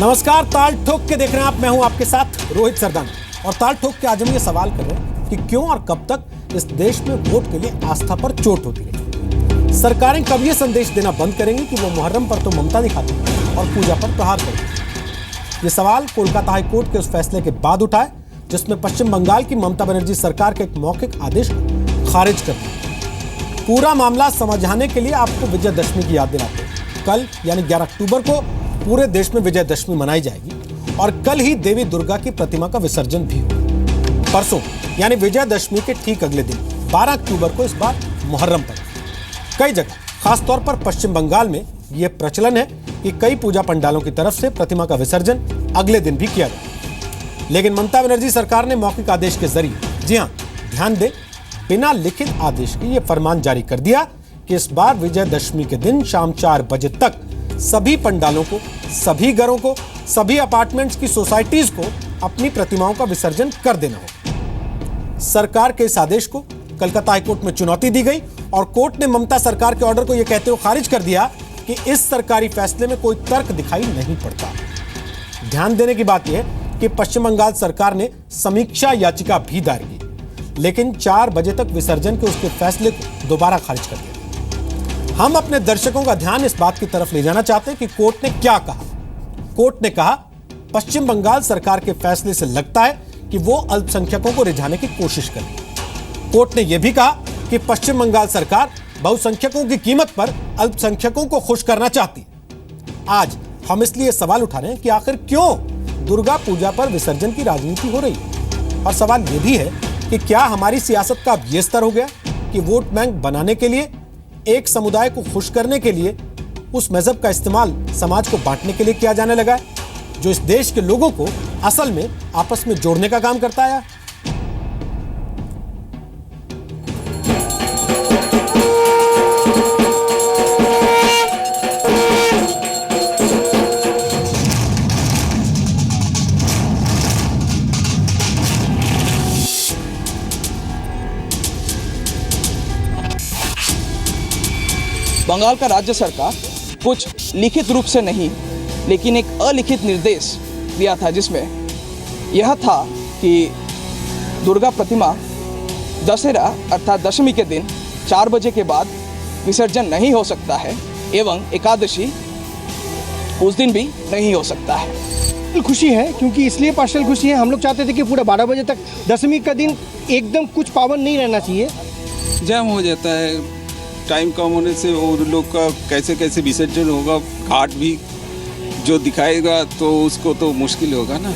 नमस्कार, ताल ठोक के देख रहे हैं आप। मैं हूं आपके साथ रोहित सरदान। और ताल ठोक के आज हम ये सवाल कर रहे हैं कि क्यों और कब तक इस देश में वोट के लिए आस्था पर चोट होती रही। सरकारें कब ये संदेश देना बंद करेंगी कि वो मुहर्रम पर तो ममता दिखाती है और पूजा पर त्योहार करेंगी। ये सवाल कोलकाता हाई कोर्ट के उस फैसले के बाद उठा है जिसमें पश्चिम बंगाल की ममता बनर्जी सरकार के एक मौखिक आदेश को खारिज कर दिया। पूरा मामला समझाने के लिए आपको विजयदशमी की याद दिलाते हैं। कल यानी 11 अक्टूबर को पूरे देश में विजयदशमी मनाई जाएगी और कल ही देवी दुर्गा की प्रतिमा का विसर्जन भी होगा। परसों यानी विजयदशमी के ठीक अगले दिन 12 अक्टूबर को इस बार मुहर्रम पड़ेगा। कई जगह खासतौर पर पश्चिम बंगाल में यह प्रचलन है कि कई पूजा पंडालों की तरफ से प्रतिमा का विसर्जन अगले दिन भी किया जाए। लेकिन ममता बनर्जी सरकार ने मौखिक आदेश के जरिए, जी हां, ध्यान दें, बिना लिखित आदेश के यह फरमान जारी कर दिया कि इस बार विजयदशमी के दिन शाम 4 बजे तक सभी पंडालों को, सभी घरों को, सभी अपार्टमेंट्स की सोसाइटीज को अपनी प्रतिमाओं का विसर्जन कर देना होगा। सरकार के इस आदेश को कलकत्ता हाईकोर्ट में चुनौती दी गई और कोर्ट ने ममता सरकार के ऑर्डर को यह कहते हुए खारिज कर दिया कि इस सरकारी फैसले में कोई तर्क दिखाई नहीं पड़ता। ध्यान देने की बात यह कि पश्चिम बंगाल सरकार ने समीक्षा याचिका भी दायर की, लेकिन 4 बजे तक विसर्जन के उसके फैसले को दोबारा खारिज कर दिया। हम अपने दर्शकों का ध्यान इस बात की तरफ ले जाना चाहते हैं कि कोर्ट ने क्या कहा। कोर्ट ने कहा, पश्चिम बंगाल सरकार के फैसले से लगता है कि वो अल्पसंख्यकों को रिझाने की कोशिश कर रही है। कोर्ट ने यह भी कहा कि पश्चिम बंगाल सरकार बहुसंख्यकों की कीमत पर अल्पसंख्यकों को खुश करना चाहती है। आज हम इसलिए सवाल उठा रहे हैं कि आखिर क्यों दुर्गा पूजा पर विसर्जन की राजनीति हो रही है। और सवाल यह भी है कि क्या हमारी सियासत का अब यह स्तर हो गया कि वोट बैंक बनाने के लिए, एक समुदाय को खुश करने के लिए उस मजहब का इस्तेमाल समाज को बांटने के लिए किया जाने लगा है, जो इस देश के लोगों को असल में आपस में जोड़ने का काम करता है। बंगाल का राज्य सरकार कुछ लिखित रूप से नहीं, लेकिन एक अलिखित निर्देश दिया था जिसमें यह था कि दुर्गा प्रतिमा दशहरा अर्थात दशमी के दिन 4 बजे के बाद विसर्जन नहीं हो सकता है एवं एकादशी उस दिन भी नहीं हो सकता है। खुशी है क्योंकि इसलिए पार्शल खुशी है, हम लोग चाहते थे कि पूरा 12 बजे तक दशमी का दिन एकदम कुछ पावन नहीं रहना चाहिए। जाम हो जाता है, टाइम कम होने से वो लोग का कैसे विसर्जन होगा, घाट भी जो दिखाएगा तो उसको तो मुश्किल होगा ना।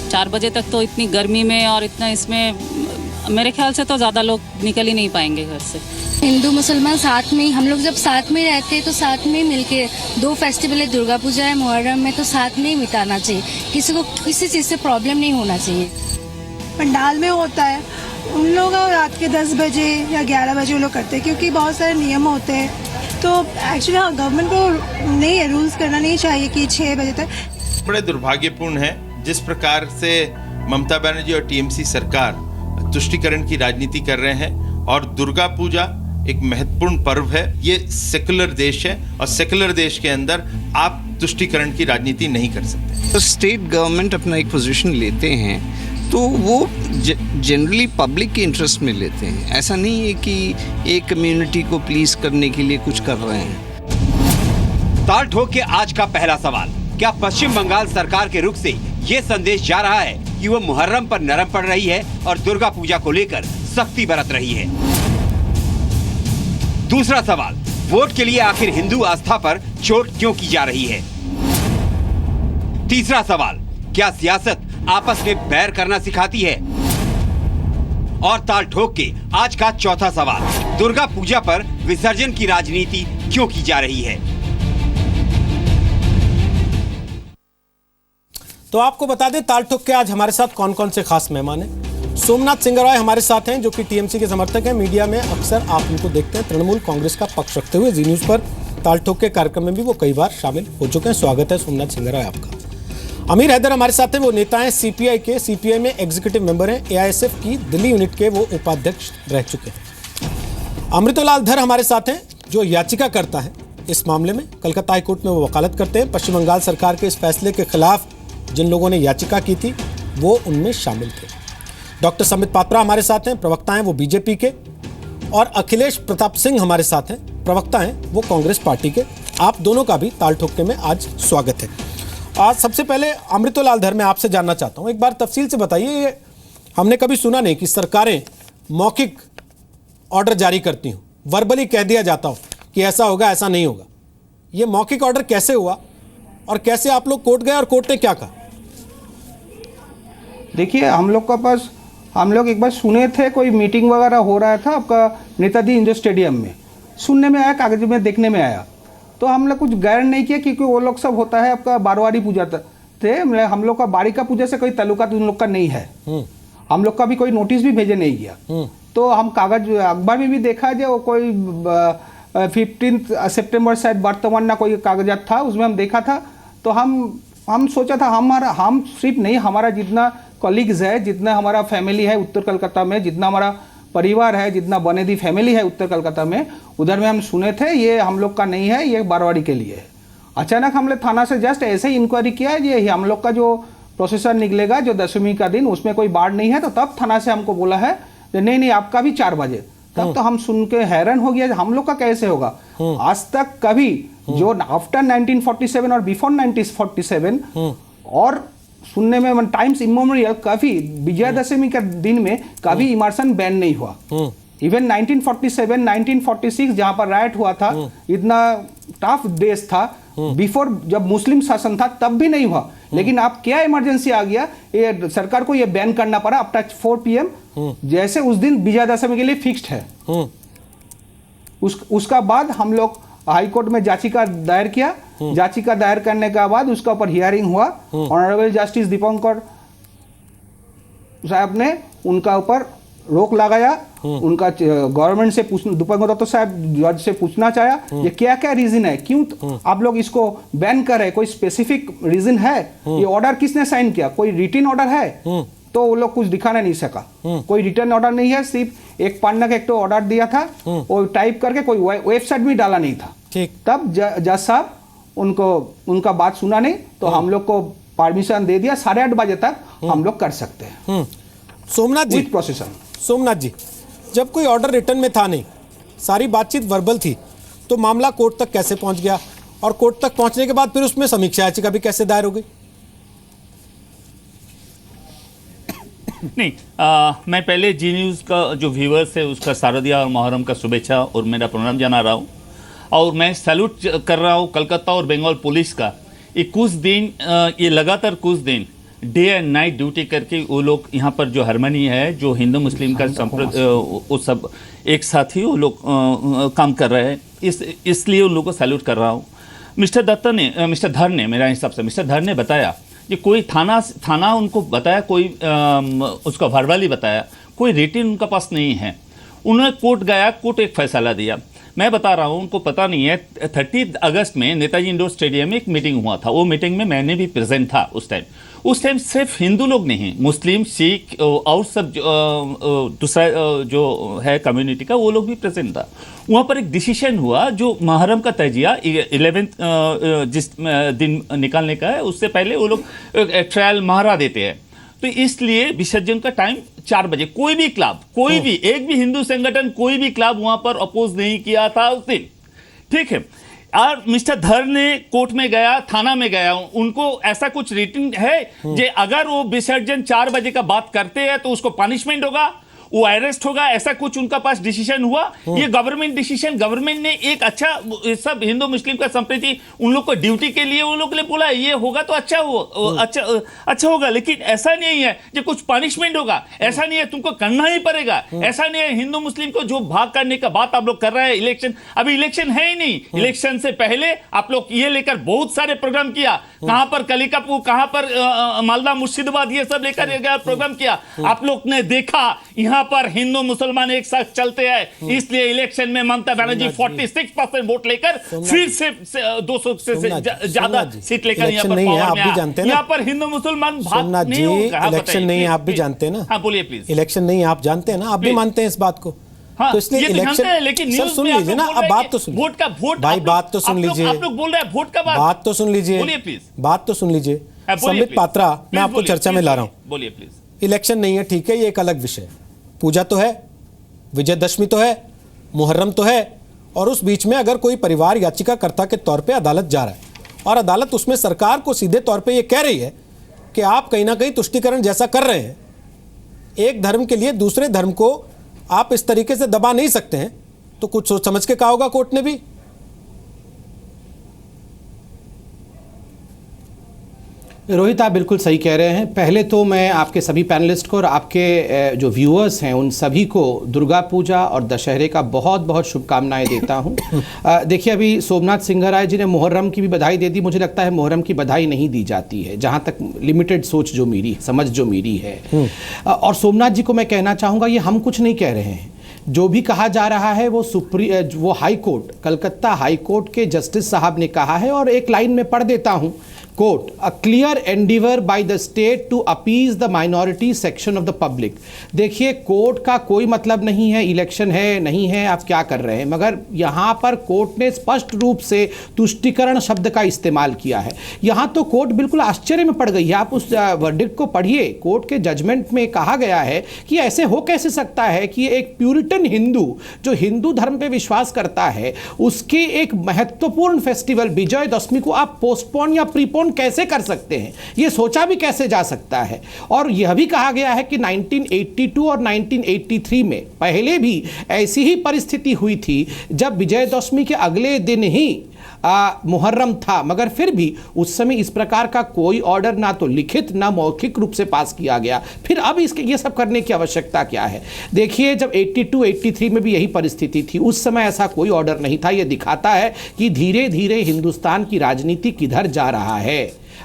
4 बजे तक तो इतनी गर्मी में और इतना इसमें मेरे ख्याल से तो ज़्यादा लोग निकल ही नहीं पाएंगे घर से। हिंदू मुसलमान साथ में ही, हम लोग जब साथ में रहते हैं तो साथ में मिलके, 2 फेस्टिवल है, दुर्गा पूजा है, मुहर्रम में, तो साथ में ही बिताना चाहिए। किसी को किसी चीज़ से प्रॉब्लम नहीं होना चाहिए। पंडाल में होता है, उन लोग रात के 10 बजे या 11 बजे वो लोग करते हैं क्योंकि बहुत सारे नियम होते हैं। तो एक्चुअली गवर्नमेंट को नहीं है, रूल्स करना नहीं चाहिए कि 6 बजे तक। बड़े दुर्भाग्यपूर्ण है जिस प्रकार से ममता बनर्जी और टीएमसी सरकार तुष्टीकरण की राजनीति कर रहे हैं। और दुर्गा पूजा एक महत्वपूर्ण पर्व है, ये सेकुलर देश है और सेकुलर देश के अंदर आप तुष्टीकरण की राजनीति नहीं कर सकते। तो स्टेट गवर्नमेंट अपना एक पोजीशन लेते हैं तो वो जनरली पब्लिक के इंटरेस्ट में लेते हैं। ऐसा नहीं है कि एक कम्युनिटी को प्लीज करने के लिए कुछ कर रहे हैं। ताल ठोक के आज का पहला सवाल, क्या पश्चिम बंगाल सरकार के रुख से ये संदेश जा रहा है कि वो मुहर्रम पर नरम पड़ रही है और दुर्गा पूजा को लेकर सख्ती बरत रही है? दूसरा सवाल, वोट के लिए आखिर हिंदू आस्था पर चोट क्यों की जा रही है? तीसरा सवाल, क्या सियासत आपस में बैर करना सिखाती है? और ताल ठोक के आज का चौथा सवाल, दुर्गा पूजा पर विसर्जन की राजनीति क्यों की जा रही है? तो आपको बता दें ताल ठोक के आज हमारे साथ कौन कौन से खास मेहमान हैं। सोमनाथ सिंगरॉय हमारे साथ हैं, जो कि टीएमसी के समर्थक हैं। मीडिया में अक्सर आप उनको देखते हैं तृणमूल कांग्रेस का पक्ष रखते हुए। जी न्यूज पर ताल ठोक के कार्यक्रम में भी वो कई बार शामिल हो चुके हैं। स्वागत है सोमनाथ सिंगरॉय आपका। अमीर हैदर हमारे साथ हैं, वो नेता हैं सीपीआई के, सीपीआई में एग्जीक्यूटिव मेंबर हैं, एआईएसएफ की दिल्ली यूनिट के वो उपाध्यक्ष रह चुके हैं। अमृतलाल धर हमारे साथ हैं, जो याचिका करता है इस मामले में कलकत्ता हाईकोर्ट में वो वकालत करते हैं। पश्चिम बंगाल सरकार के इस फैसले के खिलाफ जिन लोगों ने याचिका की थी वो उनमें शामिल थे। डॉक्टर समित पात्रा हमारे साथ हैं, प्रवक्ता हैं वो बीजेपी के, और अखिलेश प्रताप सिंह हमारे साथ हैं, प्रवक्ता हैं वो कांग्रेस पार्टी के। आप दोनों का भी ताल ठोके में आज स्वागत है। आज सबसे पहले अमृतलाल धर मैं आपसे जानना चाहता हूं, एक बार तफसील से बताइए, ये हमने कभी सुना नहीं कि सरकारें मौखिक ऑर्डर जारी करती हूं, वर्बली कह दिया जाता हो कि ऐसा होगा ऐसा नहीं होगा। ये मौखिक ऑर्डर कैसे हुआ और कैसे आप लोग कोर्ट गए और कोर्ट ने क्या कहा? देखिए, हम लोग एक बार सुने थे, कोई मीटिंग वगैरह हो रहा था आपका नेताजी इंडोर स्टेडियम में, सुनने में आया, कागज में देखने में आया, तो हम लोग कुछ गैर नहीं किया क्योंकि वो लोग सब होता है आपका बारवारी पूजा थे। हम लोग का बाड़ी का पूजा से कोई ताल्लुकात उन लोग का नहीं है। हम लोग का भी कोई नोटिस भी भेजे नहीं गया। तो हम कागज अखबार में भी देखा जो कोई 15 सितंबर शायद वर्तमान ना कोई कागजात था, उसमें हम देखा था। तो हम सोचा था हम सिर्फ नहीं, हमारा जितना कॉलीग्स है, जितना हमारा फैमिली है उत्तर कलकत्ता में, जितना हमारा परिवार है, जितना बनेदी फैमिली है उत्तर कलकत्ता में, उधर में हम सुने थे ये हम लोग का नहीं है, ये बारवाड़ी के लिए है। अचानक हमने थाना से जस्ट ऐसे ही इंक्वायरी किया, ये हम लोग का जो प्रोसेसर निकलेगा जो 10वीं का दिन, उसमें कोई बाढ़ नहीं है। तो तब थाना से हमको बोला है नहीं आपका भी 4 बजे। तब तो हम सुन के हैरान हो गया, हम लोग का कैसे होगा। आज तक कभी जो आफ्टर 1947 और बिफोर 1947 और सुनने में टाइम्स इमोरियल कभी विजयादशमी के दिन में कभी इमर्शन बैन नहीं हुआ। इवन 1947, 1946 जहां पर राइट हुआ था, इतना टफ डेज था, बिफोर जब मुस्लिम शासन था तब भी नहीं हुआ। लेकिन अब क्या इमरजेंसी आ गया, ये सरकार को ये बैन करना पड़ा आफ्टर 4 PM, जैसे उस दिन विजयादशमी के लिए फिक्स्ड है। उसका बाद हम लोग हाई कोर्ट में याचिका दायर किया। याचिका दायर करने के बाद उसका ऊपर हियरिंग हुआ। ऑनरेबल जस्टिस दीपंकर साहब ने उनका ऊपर रोक लगाया। उनका गवर्नमेंट से दीपंकर दत्त साहब जज से पूछना चाहा ये क्या क्या रीजन है, क्यों आप लोग इसको बैन कर रहे हैं, कोई स्पेसिफिक रीजन है, ये ऑर्डर किसने साइन किया, कोई रिटन ऑर्डर है। तो वो लोग कुछ दिखाना नहीं सका, कोई रिटर्न ऑर्डर नहीं है, सिर्फ एक पन्ना का एक तो ऑर्डर दिया था, वो टाइप करके कोई वेबसाइट भी डाला नहीं था। तब जज साहब उनका बात सुना नहीं, तो हम लोग को परमिशन दे दिया 8:30 बजे तक हम लोग कर सकते हैं। सोमनाथ जी, प्रोसेसन सोमनाथ जी, जब कोई ऑर्डर रिटर्न में था नहीं, सारी बातचीत वर्बल थी, तो मामला कोर्ट तक कैसे पहुंच गया, और कोर्ट तक पहुंचने के बाद फिर उसमें समीक्षा याचिका भी कैसे दायर हो गई? नहीं, मैं पहले जी न्यूज़ का जो व्यूअर्स है उसका शारदिया और मुहर्रम का शुभेच्छा और मेरा प्रणाम जाना रहा हूँ, और मैं सैल्यूट कर रहा हूँ कलकत्ता और बंगाल पुलिस का। ये कुछ दिन, ये लगातार कुछ दिन डे एंड नाइट ड्यूटी करके वो लोग यहाँ पर जो हार्मनी है, जो हिंदू मुस्लिम का वो सब एक साथ ही वो लोग काम कर रहे हैं, इसलिए उन लोगों को सैल्यूट कर रहा हूँ। मिस्टर धर ने मेरा हिसाब से मिस्टर धर ने बताया कि कोई थाना उनको बताया, कोई उसका वर्बली बताया, कोई रिटन उनका पास नहीं है। उन्होंने कोर्ट गया, कोर्ट एक फैसला दिया। मैं बता रहा हूँ, उनको पता नहीं है, 30 अगस्त में नेताजी इंडोर स्टेडियम में एक मीटिंग हुआ था। वो मीटिंग में मैंने भी प्रेजेंट था उस टाइम सिर्फ हिंदू लोग नहीं, मुस्लिम, सिख और सब दूसरा जो है कम्युनिटी का, वो लोग भी प्रेजेंट था। वहाँ पर एक डिसीजन हुआ, जो मुहर्रम का तजिया 11 जिस दिन निकालने का है, उससे पहले वो लोग ट्रायल महरा देते हैं। तो इसलिए विसर्जन का टाइम 4 बजे। कोई भी क्लब, कोई भी एक भी हिंदू संगठन, कोई भी क्लब वहां पर अपोज नहीं किया था उस दिन, ठीक है। और मिस्टर धर ने कोर्ट में गया, थाना में गया, उनको ऐसा कुछ रिटन है जे अगर वो विसर्जन 4 बजे का बात करते हैं तो उसको पनिशमेंट होगा, वो अरेस्ट होगा, ऐसा कुछ उनका पास डिसीजन हुआ। ये गवर्नमेंट डिसीजन, गवर्नमेंट ने एक अच्छा, सब हिंदू मुस्लिम का संप्रति उन लोग को ड्यूटी के लिए उन लोग के लिए बोला, ये होगा तो अच्छा होगा। लेकिन ऐसा नहीं है जो कुछ पनिशमेंट होगा, ऐसा नहीं है, तुमको करना ही पड़ेगा, ऐसा नहीं है। हिंदू मुस्लिम को जो भाग करने का बात आप लोग कर रहे हैं, इलेक्शन, अभी इलेक्शन है ही नहीं। इलेक्शन से पहले आप लोग ये लेकर बहुत सारे प्रोग्राम किया, कहां पर कलिकापुर, कहां पर मालदा, मुर्शिदाबाद, ये सब लेकर प्रोग्राम किया। आप लोग ने देखा यहाँ पर हिंदू मुसलमान एक साथ चलते हैं, इसलिए इलेक्शन में ममता बनर्जी 46% वोट लेकर फिर से 200 से ज्यादा सीट लेकर यहाँ पर पावर में आया। यहाँ पर हिंदू मुसलमान भाग नहीं होगा। इलेक्शन नहीं, आप भी जानते हैं ना। हाँ बोलिए प्लीज। इलेक्शन नहीं, आप जानते हैं ना, आप भी मानते हैं इस बात को। हाँ, तो इसलिए ये तो जानते इलेक्शन हैं, लेकिन सर न्यूज़ सुन में आप लीजिए लोग ना, बोल अब रहे बात हैं तो कि सुनिए, वोट का वोट भाई आप बात तो लोग- सुन आप लोग- लीजिए, आप लोग बोल रहे हैं वोट का बात तो सुन लीजिए, बोलिए प्लीज। बात तो सुन लीजिए। बोलिए संबित प्लीज। पात्रा, मैं प्लीज आपको बोलिए, चर्चा में प्लीज ला रहा हूं। बोलिए प्लीज। इलेक्शन नहीं है, ठीक है, ये एक अलग विषय है। पूजा तो है, विजयदशमी तो है, मुहर्रम तो है, और उस बीच में अगर कोई परिवार याचिकाकर्ता के तौर पे अदालत जा रहा है और अदालत उसमें सरकार को सीधे तौर पे ये कह रही है कि आप कहीं ना कहीं तुष्टीकरण जैसा कर रहे हैं, एक धर्म के लिए दूसरे धर्म को आप इस तरीके से दबा नहीं सकते हैं, तो कुछ सोच समझ के कहा होगा कोर्ट ने भी। रोहित, आप बिल्कुल सही कह रहे हैं। पहले तो मैं आपके सभी पैनलिस्ट को और आपके जो व्यूअर्स हैं उन सभी को दुर्गा पूजा और दशहरे का बहुत बहुत शुभकामनाएं देता हूं। देखिए, अभी सोमनाथ सिंघराय जी ने मुहर्रम की भी बधाई दे दी। मुझे लगता है मुहर्रम की बधाई नहीं दी जाती है, जहां तक लिमिटेड सोच जो मेरी समझ जो मेरी है। और सोमनाथ जी को मैं कहना चाहूँगा, ये हम कुछ नहीं कह रहे हैं, जो भी कहा जा रहा है वो high court, Calcutta high court के जस्टिस साहब ने कहा है। और एक लाइन में पढ़ देता हूं, court, a clear endeavour by the state to appease the minority section of the public. देखिए, कोर्ट का कोई मतलब नहीं है इलेक्शन है नहीं है आप क्या कर रहे हैं, मगर यहां पर कोर्ट ने स्पष्ट रूप से तुष्टीकरण शब्द का इस्तेमाल किया है। यहां तो कोर्ट बिल्कुल आश्चर्य में पड़ गई है। आप उस वर्डिक्ट को पढ़िए। कोर्ट के जजमेंट में कहा गया है कि ऐसे हो कैसे सकता है कि एक प्यूरिटन हिंदू जो हिंदू धर्म पे विश्वास करता है, उसके एक महत्वपूर्ण फेस्टिवल विजयदशमी को आप पोस्टपोन या प्रीपोन कैसे कर सकते हैं, यह सोचा भी कैसे जा सकता है। और यह भी कहा गया है कि 1982 और 1983 में पहले भी ऐसी ही परिस्थिति हुई थी, जब विजयदशमी के अगले दिन ही मुहर्रम था, मगर फिर भी उस समय इस प्रकार का कोई ऑर्डर ना तो लिखित ना मौखिक रूप से पास किया गया। फिर अब इसके ये सब करने की आवश्यकता क्या है? देखिए, जब 82-83 में भी यही परिस्थिति थी, उस समय ऐसा कोई ऑर्डर नहीं था। यह दिखाता है कि धीरे धीरे हिंदुस्तान की राजनीति किधर जा रहा है।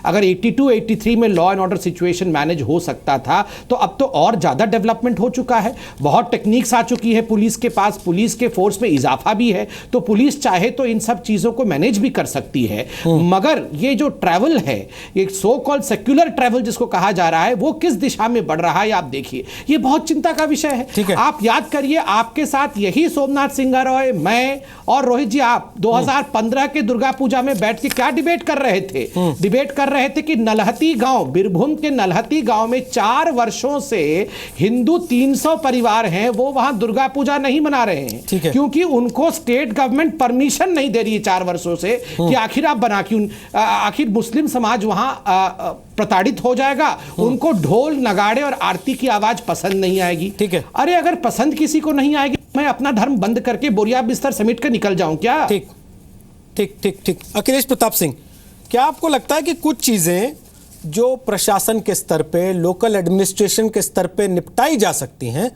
अगर 82-83 में law and order situation manage हो सकता था, तो अब तो और ज़्यादा डेवलपमेंट हो चुका है। बहुत टेक्निक्स आ चुकी है पुलिस के पास, पुलिस के फोर्स में इजाफा भी है, तो पुलिस चाहे तो इन सब चीज़ों को मैनेज भी कर सकती है। मगर ये जो ट्रैवल है, एक सो कॉल्ड सेक्युलर ट्रैवल जिसको कहा जा रहा है, वो किस दिशा में बढ़ रहा है आप देखिए। ये बहुत चिंता का विषय है। आप याद करिए, आपके साथ यही सोमनाथ सिंघराय, मैं और रोहित जी, आप 2015 के दुर्गा पूजा में बैठ के क्या डिबेट कर रहे थे? डिबेट कर रहे थे कि नलहती गांव, बीरभूम के नलहती गांव में 4 वर्षों से हिंदू 300 परिवार हैं, वो वहां दुर्गा पूजा नहीं मना रहे हैं, क्योंकि उनको स्टेट गवर्नमेंट परमिशन नहीं दे रही है 4 वर्षों से कि आखिर आप बना क्यों, आखिर मुस्लिम समाज वहां प्रताड़ित हो जाएगा। उनको ढोल नगाड़े और आरती की आवाज पसंद नहीं आएगी। ठीक है, अरे अगर पसंद किसी को नहीं आएगी, मैं अपना धर्म बंद करके बोरिया बिस्तर समेट कर निकल जाऊं क्या? ठीक ठीक ठीक ठीक। अखिलेश प्रताप सिंह, क्या आपको लगता है कि कुछ चीजें जो प्रशासन के स्तर पे, लोकल एडमिनिस्ट्रेशन के स्तर पे निपटाई जा सकती हैं,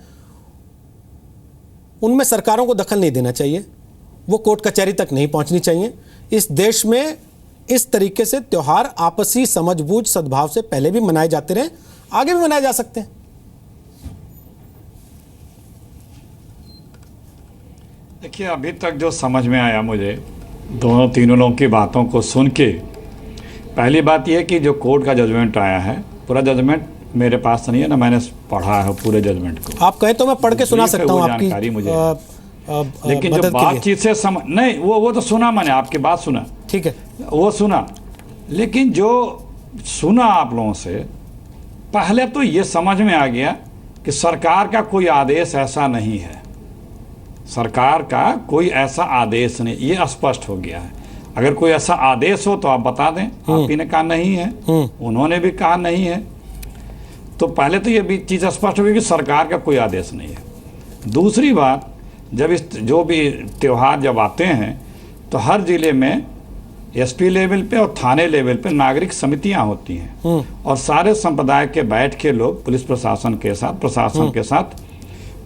उनमें सरकारों को दखल नहीं देना चाहिए, वो कोर्ट कचहरी तक नहीं पहुंचनी चाहिए? इस देश में इस तरीके से त्योहार आपसी समझबूझ सद्भाव से पहले भी मनाए जाते रहे, आगे भी मनाए जा सकते हैं। देखिए, अभी तक जो समझ में आया मुझे दोनों तीनों लोगों की बातों को सुन के, पहली बात यह कि जो कोर्ट का जजमेंट आया है, पूरा जजमेंट मेरे पास नहीं है ना, मैंने पढ़ा है पूरे जजमेंट को। आप कहें तो मैं पढ़ के सुना सकता हूं आपकी जानकारी मुझे। लेकिन जो बातचीत से नहीं, वो तो सुना मैंने, आपकी बात सुना, ठीक है, वो सुना। लेकिन जो सुना आप लोगों से, पहले तो ये समझ में आ गया कि सरकार का कोई आदेश ऐसा नहीं है, सरकार का कोई ऐसा आदेश नहीं, ये स्पष्ट हो गया है। अगर कोई ऐसा आदेश हो तो आप बता दें। आप ही ने कहा नहीं है, उन्होंने भी कहा नहीं है, तो पहले तो ये भी चीज़ स्पष्ट हो गई कि सरकार का कोई आदेश नहीं है। दूसरी बात, जब इस जो भी त्यौहार जब आते हैं तो हर जिले में एसपी लेवल पे और थाने लेवल पे नागरिक समितियां होती हैं, और सारे संप्रदाय के बैठ के लोग पुलिस प्रशासन के साथ, प्रशासन के साथ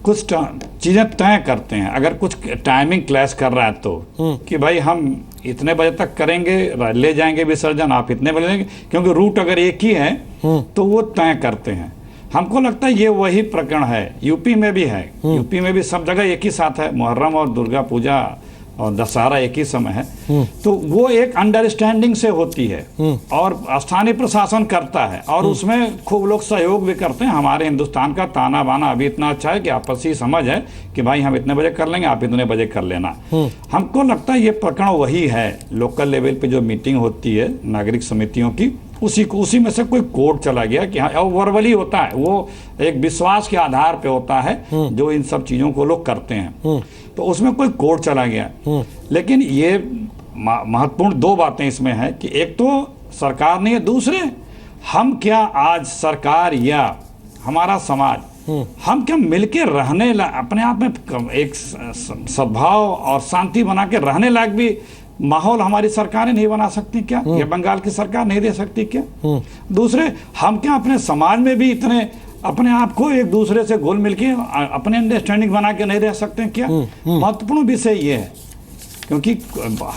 कुछ चीज़ें तय करते हैं। अगर कुछ टाइमिंग क्लैश कर रहा है तो कि भाई हम इतने बजे तक करेंगे, ले जाएंगे विसर्जन, आप इतने बजे लेंगे, क्योंकि रूट अगर एक ही है तो वो तय करते हैं। हमको लगता है ये वही प्रकरण है। यूपी में भी है, यूपी में भी सब जगह एक ही साथ है, मुहर्रम और दुर्गा पूजा और दशहरा एक ही समय है, तो वो एक अंडरस्टैंडिंग से होती है और स्थानीय प्रशासन करता है और उसमें खूब लोग सहयोग भी करते हैं। हमारे हिंदुस्तान का ताना बाना अभी इतना अच्छा है कि आपसी समझ है कि भाई हम इतने बजे कर लेंगे, आप इतने बजे कर लेना। हमको लगता है ये प्रकरण वही है, लोकल लेवल पे जो मीटिंग होती है नागरिक समितियों की, उसी में से कोई कोड चला गया कि हाँ, और वर्बली होता है, वो एक विश्वास के आधार पे होता है जो इन सब चीजों को लोग करते हैं, तो उसमें कोई कोड चला गया। लेकिन ये महत्वपूर्ण दो बातें इसमें है कि एक तो सरकार नहीं है, दूसरे हम क्या आज सरकार या हमारा समाज हम क्या मिलके रहने अपने आप में एक सद्भाव और शांति बना के रहने लायक भी माहौल हमारी सरकारें नहीं बना सकती क्या? ये बंगाल की सरकार नहीं दे सकती क्या? दूसरे हम क्या अपने समाज में भी इतने अपने आप को एक दूसरे से घुल मिल के अपने अंडरस्टैंडिंग बना के नहीं रह सकते क्या? महत्वपूर्ण विषय ये है, क्योंकि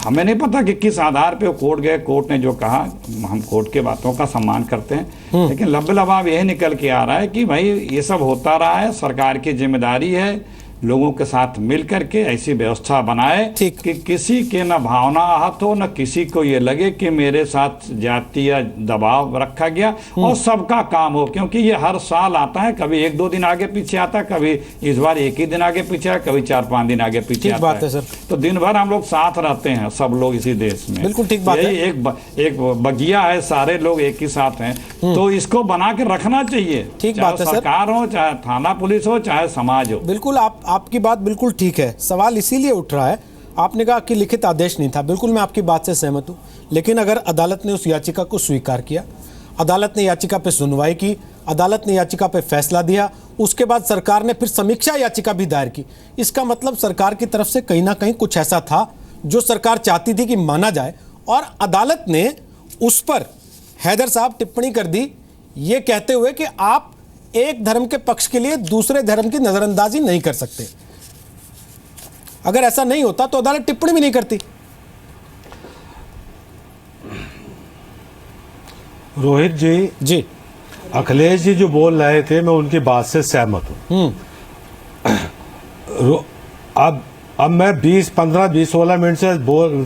हमें नहीं पता कि किस आधार पे वो कोर्ट गए, कोर्ट ने जो कहा, हम कोर्ट के बातों का सम्मान करते हैं, लेकिन लबाब यही निकल के आ रहा है कि भाई ये सब होता रहा है, सरकार की जिम्मेदारी है लोगों के साथ मिल करके ऐसी व्यवस्था बनाए कि किसी के न भावना आहत हो, न किसी को ये लगे कि मेरे साथ जाति या दबाव रखा गया, और सबका काम हो, क्योंकि ये हर साल आता है, कभी 1-2 दिन आगे पीछे आता है, कभी इस बार 1 ही दिन आगे पीछे है, कभी 4-5 दिन आगे पीछे आता है। सर, तो दिन भर हम लोग साथ रहते हैं, सब लोग इसी देश में, बिल्कुल ठीक बात है। एक बगिया है, सारे लोग एक ही साथ हैं, तो इसको बना के रखना चाहिए, चाहे सरकार हो, चाहे थाना पुलिस हो, चाहे समाज हो। बिल्कुल आपकी बात बिल्कुल ठीक है। सवाल इसीलिए उठ रहा है, आपने कहा कि लिखित आदेश नहीं था, बिल्कुल मैं आपकी बात से सहमत हूं, लेकिन अगर अदालत ने उस याचिका को स्वीकार किया, अदालत ने याचिका पे सुनवाई की, अदालत ने याचिका पे फैसला दिया, उसके बाद सरकार ने फिर समीक्षा याचिका भी दायर की, इसका मतलब सरकार की तरफ से कहीं ना कहीं कुछ ऐसा था जो सरकार चाहती थी कि माना जाए, और अदालत ने उस पर हैदर साहब टिप्पणी कर दी, ये कहते हुए कि आप एक धर्म के पक्ष के लिए दूसरे धर्म की नजरअंदाजी नहीं कर सकते। अगर ऐसा नहीं होता तो अदालत टिप्पणी भी नहीं करती। रोहित जी अखिलेश जी जो बोल रहे थे, मैं उनकी बात से सहमत हूं। अब मैं 20-16 मिनट से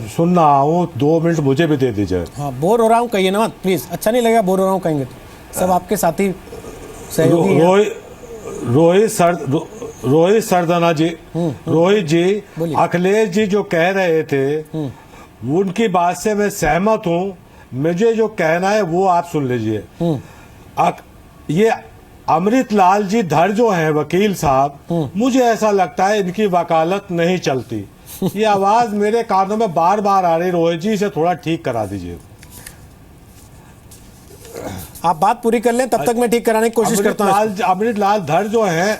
सुन रहा हूं, 2 मिनट मुझे भी दे दीजिए। हाँ, बोर हो रहा हूं कहिए ना प्लीज, अच्छा नहीं लगेगा बोर हो रहा हूं कहेंगे तो, सब आपके साथी रोहित सरदाना जी, रोहित जी, अखिलेश जी जो कह रहे थे उनकी बात से मैं सहमत हूं। मुझे जो कहना है वो आप सुन लीजिए। ये अमृतलाल जी धर जो हैं वकील साहब, मुझे ऐसा लगता है इनकी वकालत नहीं चलती। ये आवाज मेरे कानों में बार बार आ रही, रोहित जी इसे थोड़ा ठीक करा दीजिए। आप बात पूरी कर लें, तब तक मैं ठीक कराने की कोशिश करता हूं। अमृतलाल धर जो हैं,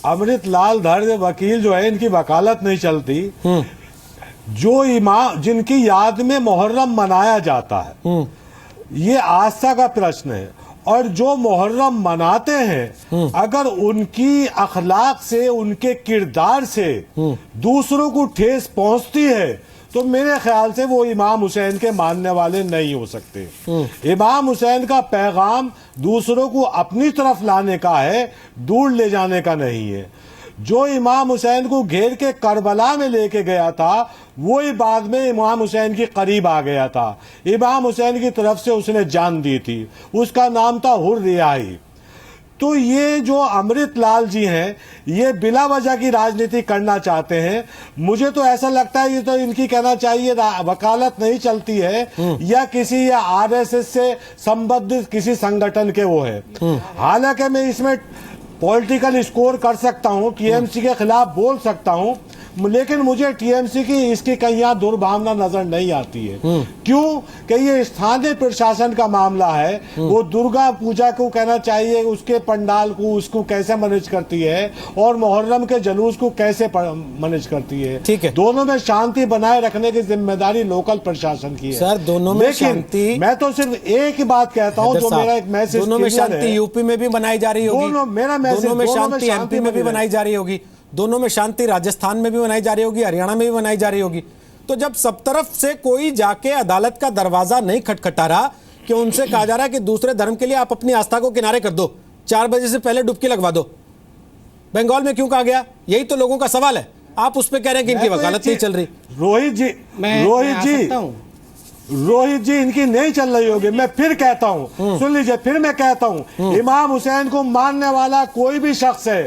अमृतलाल धर वकील जो है, इनकी वकालत नहीं चलती। जो इमाम जिनकी याद में मुहर्रम मनाया जाता है, ये आस्था का प्रश्न है, और जो मुहर्रम मनाते हैं अगर उनकी अखलाक से, उनके किरदार से दूसरों को ठेस पहुंचती है तो मेरे ख्याल से वो इमाम हुसैन के मानने वाले नहीं हो सकते। इमाम हुसैन का पैगाम दूसरों को अपनी तरफ लाने का है, दूर ले जाने का नहीं है। जो इमाम हुसैन को घेर के करबला में लेके गया था, वो ही बाद में इमाम हुसैन के करीब आ गया था। इमाम हुसैन की तरफ से उसने जान दी थी, उसका नाम था हुर रियाही। तो ये जो अमृतलाल जी हैं, ये बिला वजह की राजनीति करना चाहते हैं। मुझे तो ऐसा लगता है ये तो इनकी कहना चाहिए वकालत नहीं चलती है, या किसी या आरएसएस से संबंधित किसी संगठन के वो है। हालांकि मैं इसमें पॉलिटिकल स्कोर कर सकता हूं, टीएमसी के खिलाफ बोल सकता हूं, लेकिन मुझे टीएमसी की इसकी कहीं यहाँ दुर्भावना नजर नहीं आती है। क्यों कि ये स्थानीय प्रशासन का मामला है। वो दुर्गा पूजा को कहना चाहिए, उसके पंडाल को उसको कैसे मैनेज करती है, और मुहर्रम के जुलूस को कैसे मैनेज करती है। ठीक है, दोनों में शांति बनाए रखने की जिम्मेदारी लोकल प्रशासन की है। सर, दोनों में शांति, मैं तो सिर्फ एक ही बात कहता हूँ, जो मेरा एक मैसेज, दोनों में शांति यूपी में भी बनाई जा रही होगी, दोनों में शांति एमपी में भी बनाई जा रही होगी, दोनों में शांति राजस्थान में भी बनाई जा रही होगी, हरियाणा में भी बनाई जा रही होगी। तो जब सब तरफ से कोई जाके अदालत का दरवाजा नहीं खटखटा रहा कि उनसे कहा जा रहा है कि दूसरे धर्म के लिए आप अपनी आस्था को किनारे कर दो, 4 बजे से पहले डुबकी लगवा दो, बंगाल में क्यों कहा गया? यही तो लोगों का सवाल है। आप उस पे कह रहे हैं कि इनकी वकालत नहीं चल रही। रोहित जी, रोहित जी इनकी नहीं चल रही होगी। मैं फिर कहता हूँ, सुन लीजिए, फिर मैं कहता हूँ, इमाम हुसैन को मानने वाला कोई भी शख्स है,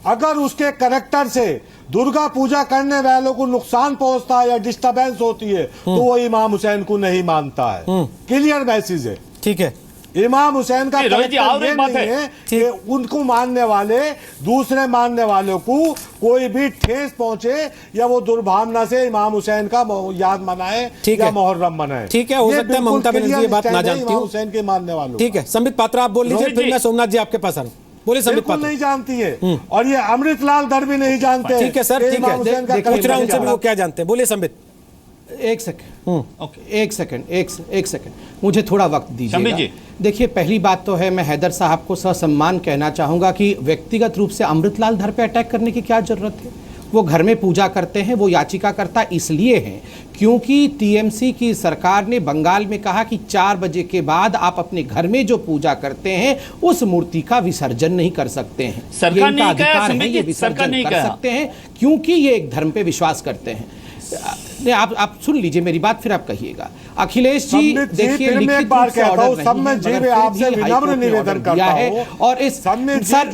अगर उसके कैरेक्टर से दुर्गा पूजा करने वालों को नुकसान पहुंचता है या डिस्टरबेंस होती है, तो वो इमाम हुसैन को नहीं मानता है। क्लियर मैसेज है। ठीक है, इमाम हुसैन का कैरेक्टर ये नहीं है कि उनको मानने वाले दूसरे मानने वालों को कोई भी ठेस पहुंचे या वो दुर्भावना से इमाम हुसैन का याद मनाए या मुहर्रम मनाए। ठीक है, हो सकता है ममता बनर्जी ये बात ना जानती हो हुसैन के मानने वालों। ठीक है, संबित पात्रा आप बोल लीजिए, फिर मैं सोमनाथ जी आपके पास आ रहा हूँ। बोले संबित पात्रा। नहीं जानती है, और ये अमृतलाल दर भी नहीं जानते। ठीक है सर, ठीक है, पूछ रहा हूं उनसे भी वो क्या जानते हैं। बोलिए संबित। एक सेकंड मुझे थोड़ा वक्त दीजिए। देखिए, पहली बात तो है, मैं हैदर साहब को ससम्मान कहना चाहूँगा कि व्यक्तिगत रूप से अमृतलाल धर पे अटैक करने की क्या ज़रूरत है। वो घर में पूजा करते हैं, वो याचिकाकर्ता इसलिए हैं क्योंकि टीएमसी की सरकार ने बंगाल में कहा कि 4 बजे के बाद आप अपने घर में जो पूजा करते हैं उस मूर्ति का विसर्जन नहीं कर सकते हैं। सरकार नहीं अधिकार है, ये विसर्जन कर सकते हैं क्योंकि ये एक धर्म पे विश्वास करते हैं। आप सुन लीजिए मेरी बात, फिर आप कहिएगा। अखिलेश जी देखिए, लिखित रूप से ऑर्डर नहीं है, आपसे विनम्र निवेदन करता हूं। और इस सर,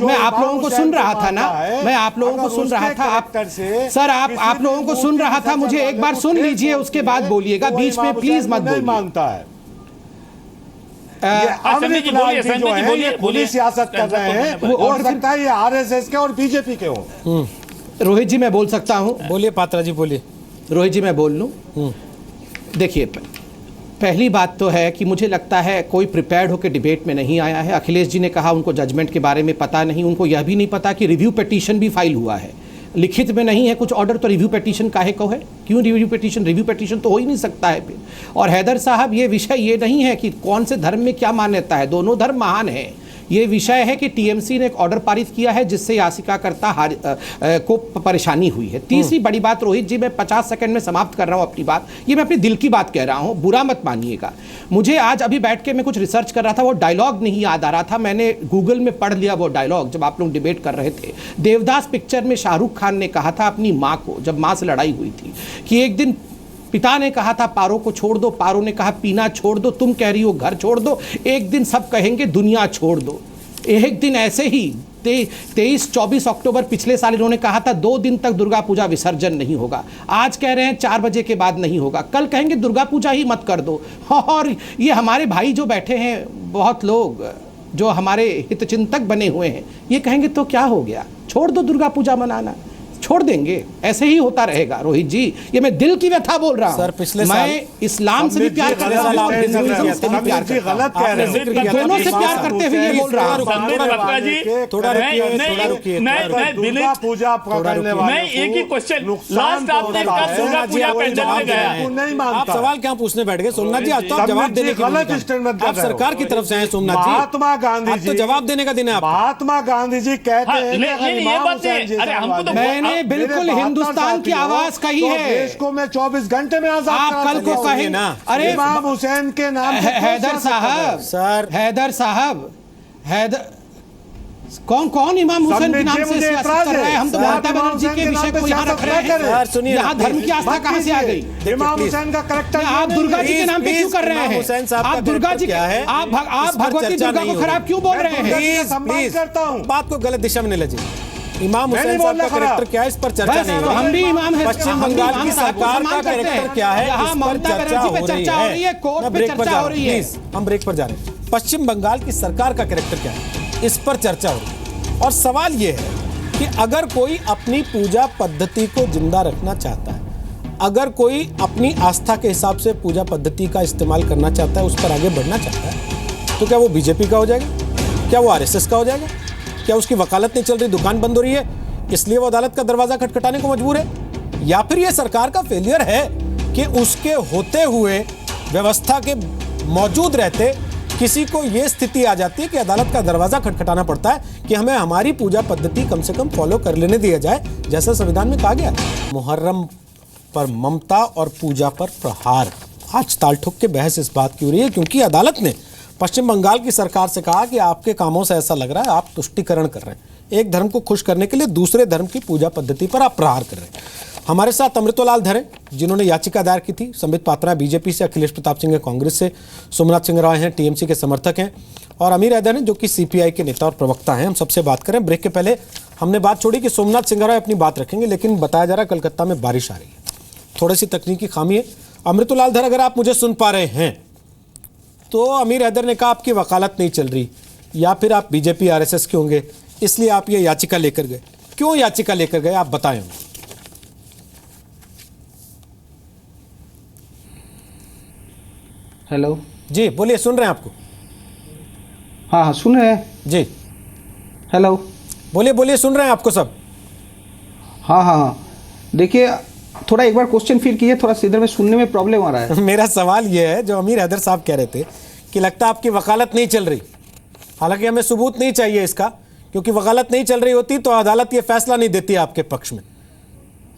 मैं आप लोगों को सुन रहा था ना, मैं आप लोगों को सुन रहा था। आप सर, आप लोगों को सुन रहा था, मुझे एक बार सुन लीजिए, उसके बाद बोलिएगा, बीच में प्लीज मत बोलिए। मानता है पुलिस सियासत कर रहे हैं, हो सकता है ये आरएसएस के और बीजेपी के हो। रोहित जी मैं बोल सकता हूं? बोलिए पात्रा जी, बोलिए। रोहित जी मैं बोल लूं? देखिए, पहली बात तो है कि मुझे लगता है कोई प्रिपेयर्ड होकर डिबेट में नहीं आया है। अखिलेश जी ने कहा उनको जजमेंट के बारे में पता नहीं, उनको यह भी नहीं पता कि रिव्यू पिटीशन भी फाइल हुआ है, लिखित में नहीं है कुछ ऑर्डर, तो रिव्यू पिटीशन काहे को है? क्यों रिव्यू पिटीशन तो हो ही नहीं सकता है फिर। और हैदर साहब, ये विषय ये नहीं है कि कौन से धर्म में क्या मान्यता है, दोनों धर्म महान है। ये विषय है कि टीएमसी ने एक ऑर्डर पारित किया है जिससे याचिकाकर्ता को परेशानी हुई है। तीसरी बड़ी बात, रोहित जी मैं 50 सेकंड में समाप्त कर रहा हूं अपनी बात, ये मैं अपने दिल की बात कह रहा हूं, बुरा मत मानिएगा। मुझे आज अभी बैठ के मैं कुछ रिसर्च कर रहा था, वो डायलॉग नहीं याद आ रहा था, मैंने गूगल में पढ़ लिया वो डायलॉग जब आप लोग डिबेट कर रहे थे। देवदास पिक्चर में शाहरुख खान ने कहा था अपनी माँ को, जब माँ से लड़ाई हुई थी, कि एक दिन पिता ने कहा था पारो को छोड़ दो, पारो ने कहा पीना छोड़ दो, तुम कह रही हो घर छोड़ दो, एक दिन सब कहेंगे दुनिया छोड़ दो। एक दिन ऐसे ही 23-24 अक्टूबर पिछले साल इन्होंने कहा था 2 दिन तक दुर्गा पूजा विसर्जन नहीं होगा, आज कह रहे हैं 4 बजे के बाद नहीं होगा, कल कहेंगे दुर्गा पूजा ही मत कर दो। और ये हमारे भाई जो बैठे हैं, बहुत लोग जो हमारे हितचिंतक बने हुए हैं, ये कहेंगे तो क्या हो गया, छोड़ दो दुर्गा पूजा मनाना, छोड़ देंगे, ऐसे ही होता रहेगा। रोहित जी, ये मैं दिल की व्यथा बोल रहा हूं। सर, पिछले मैं इस्लाम से भी प्यार करता हूं, हिंदुइज्म से भी प्यार करता हूं, दोनों से प्यार करते हुए ये बोल रहा हूं। थोड़ा रुकिए, मैं एक ही क्वेश्चन, लास्ट आपने कब दुर्गा पूजा पंडाल में गया? आप सवाल क्या पूछने बैठ गए? सोमनाथ जी, आज तो आप जवाब देने की, आप सरकार की तरफ से हैं सोमनाथ जी, महात्मा गांधी जी, तो जवाब देने का दिन है। महात्मा गांधी जी कहते हैं, अरे हमको तो मैंने बिल्कुल हिंदुस्तान की आवाज कही है, देश को मैं 24 घंटे में आजाद आप कल को कहें ना। अरे इमाम हुसैन के नाम हैदर साहब, सर हैदर साहब, कौन इमाम हुसैन के नाम से सियासत कर रहा है? हम तो ममता बनर्जी के विषय को यहाँ रख रहे हैं। यहाँ धर्म की आस्था कहाँ से आ गई? इमाम हुसैन का करेक्टर आप दुर्गा जी के नाम पे क्यों कर रहे हैं? आप दुर्गा जी आप भगवती दुर्गा को खराब क्यों बोल रहे हैं? प्लीज करता हूँ, बात को गलत दिशा में नहीं ले जाइए। इमाम हुसैन साहब का कैरेक्टर क्या है, इस पर चर्चा नहीं हो रही। हम भी इमाम हैं, पश्चिम बंगाल की सरकार का कैरेक्टर क्या है, यहाँ ममता बनर्जी पे चर्चा हो रही है, कोर्ट पे चर्चा हो रही है। हम ब्रेक पर जा रहे हैं। पश्चिम बंगाल की सरकार का कैरेक्टर क्या है, इस पर चर्चा हो रही है। और सवाल ये है कि अगर कोई अपनी पूजा पद्धति को जिंदा रखना चाहता है, अगर कोई अपनी आस्था के हिसाब से पूजा पद्धति का इस्तेमाल करना चाहता है, उस पर आगे बढ़ना चाहता है, तो क्या वो बीजेपी का हो जाएगा? क्या वो आरएसएस का हो जाएगा? क्या उसकी वकालत नहीं चल रही, दुकान बंद हो रही है, इसलिए वो अदालत का दरवाजा खटखटाने को मजबूर है? या फिर ये सरकार का फेलियर है कि उसके होते हुए, व्यवस्था के मौजूद रहते, किसी को ये स्थिति आ जाती है कि अदालत का दरवाजा खटखटाना पड़ता है कि हमें हमारी पूजा पद्धति कम से कम फॉलो कर लेने दिया जाए, जैसा संविधान में कहा गया। मुहर्रम पर ममता और पूजा पर प्रहार, आज ताल ठोक के बहस इस बात की हो रही है क्योंकि अदालत ने पश्चिम बंगाल की सरकार से कहा कि आपके कामों से ऐसा लग रहा है आप तुष्टीकरण कर रहे हैं, एक धर्म को खुश करने के लिए दूसरे धर्म की पूजा पद्धति पर आप प्रहार कर रहे हैं। हमारे साथ अमृतलाल धर हैं जिन्होंने याचिका दायर की थी, संबित पात्रा बीजेपी से, अखिलेश प्रताप सिंह कांग्रेस से, सोमनाथ सिंह राय हैं टीएमसी के समर्थक हैं, और अमीर हैदर हैं जो कि सीपीआई के नेता और प्रवक्ता हैं। हम सबसे बात करें। ब्रेक के पहले हमने बात छोड़ी कि सोमनाथ सिंह राय अपनी बात रखेंगे, लेकिन बताया जा रहा है कलकत्ता में बारिश आ रही है, थोड़ी सी तकनीकी खामी है। अमृतलाल धर, अगर आप मुझे सुन पा रहे हैं तो अमीर हैदर ने कहा आपकी वकालत नहीं चल रही, या फिर आप बीजेपी आरएसएस के होंगे इसलिए आप ये याचिका लेकर गए। क्यों याचिका लेकर गए आप बताएं। हेलो जी बोलिए, सुन रहे हैं आपको। हाँ हाँ सुन रहे हैं जी। हेलो बोलिए बोलिए, सुन रहे हैं आपको सब। हाँ हाँ हाँ देखिए, थोड़ा एक बार क्वेश्चन फिर कीजिए, थोड़ा इधर में सुनने में प्रॉब्लम आ रहा है। मेरा सवाल यह है, जो अमीर हैदर साहब कह रहे थे कि लगता है आपकी वकालत नहीं चल रही, हालांकि हमें सबूत नहीं चाहिए इसका, क्योंकि वकालत नहीं चल रही होती तो अदालत ये फैसला नहीं देती आपके पक्ष में,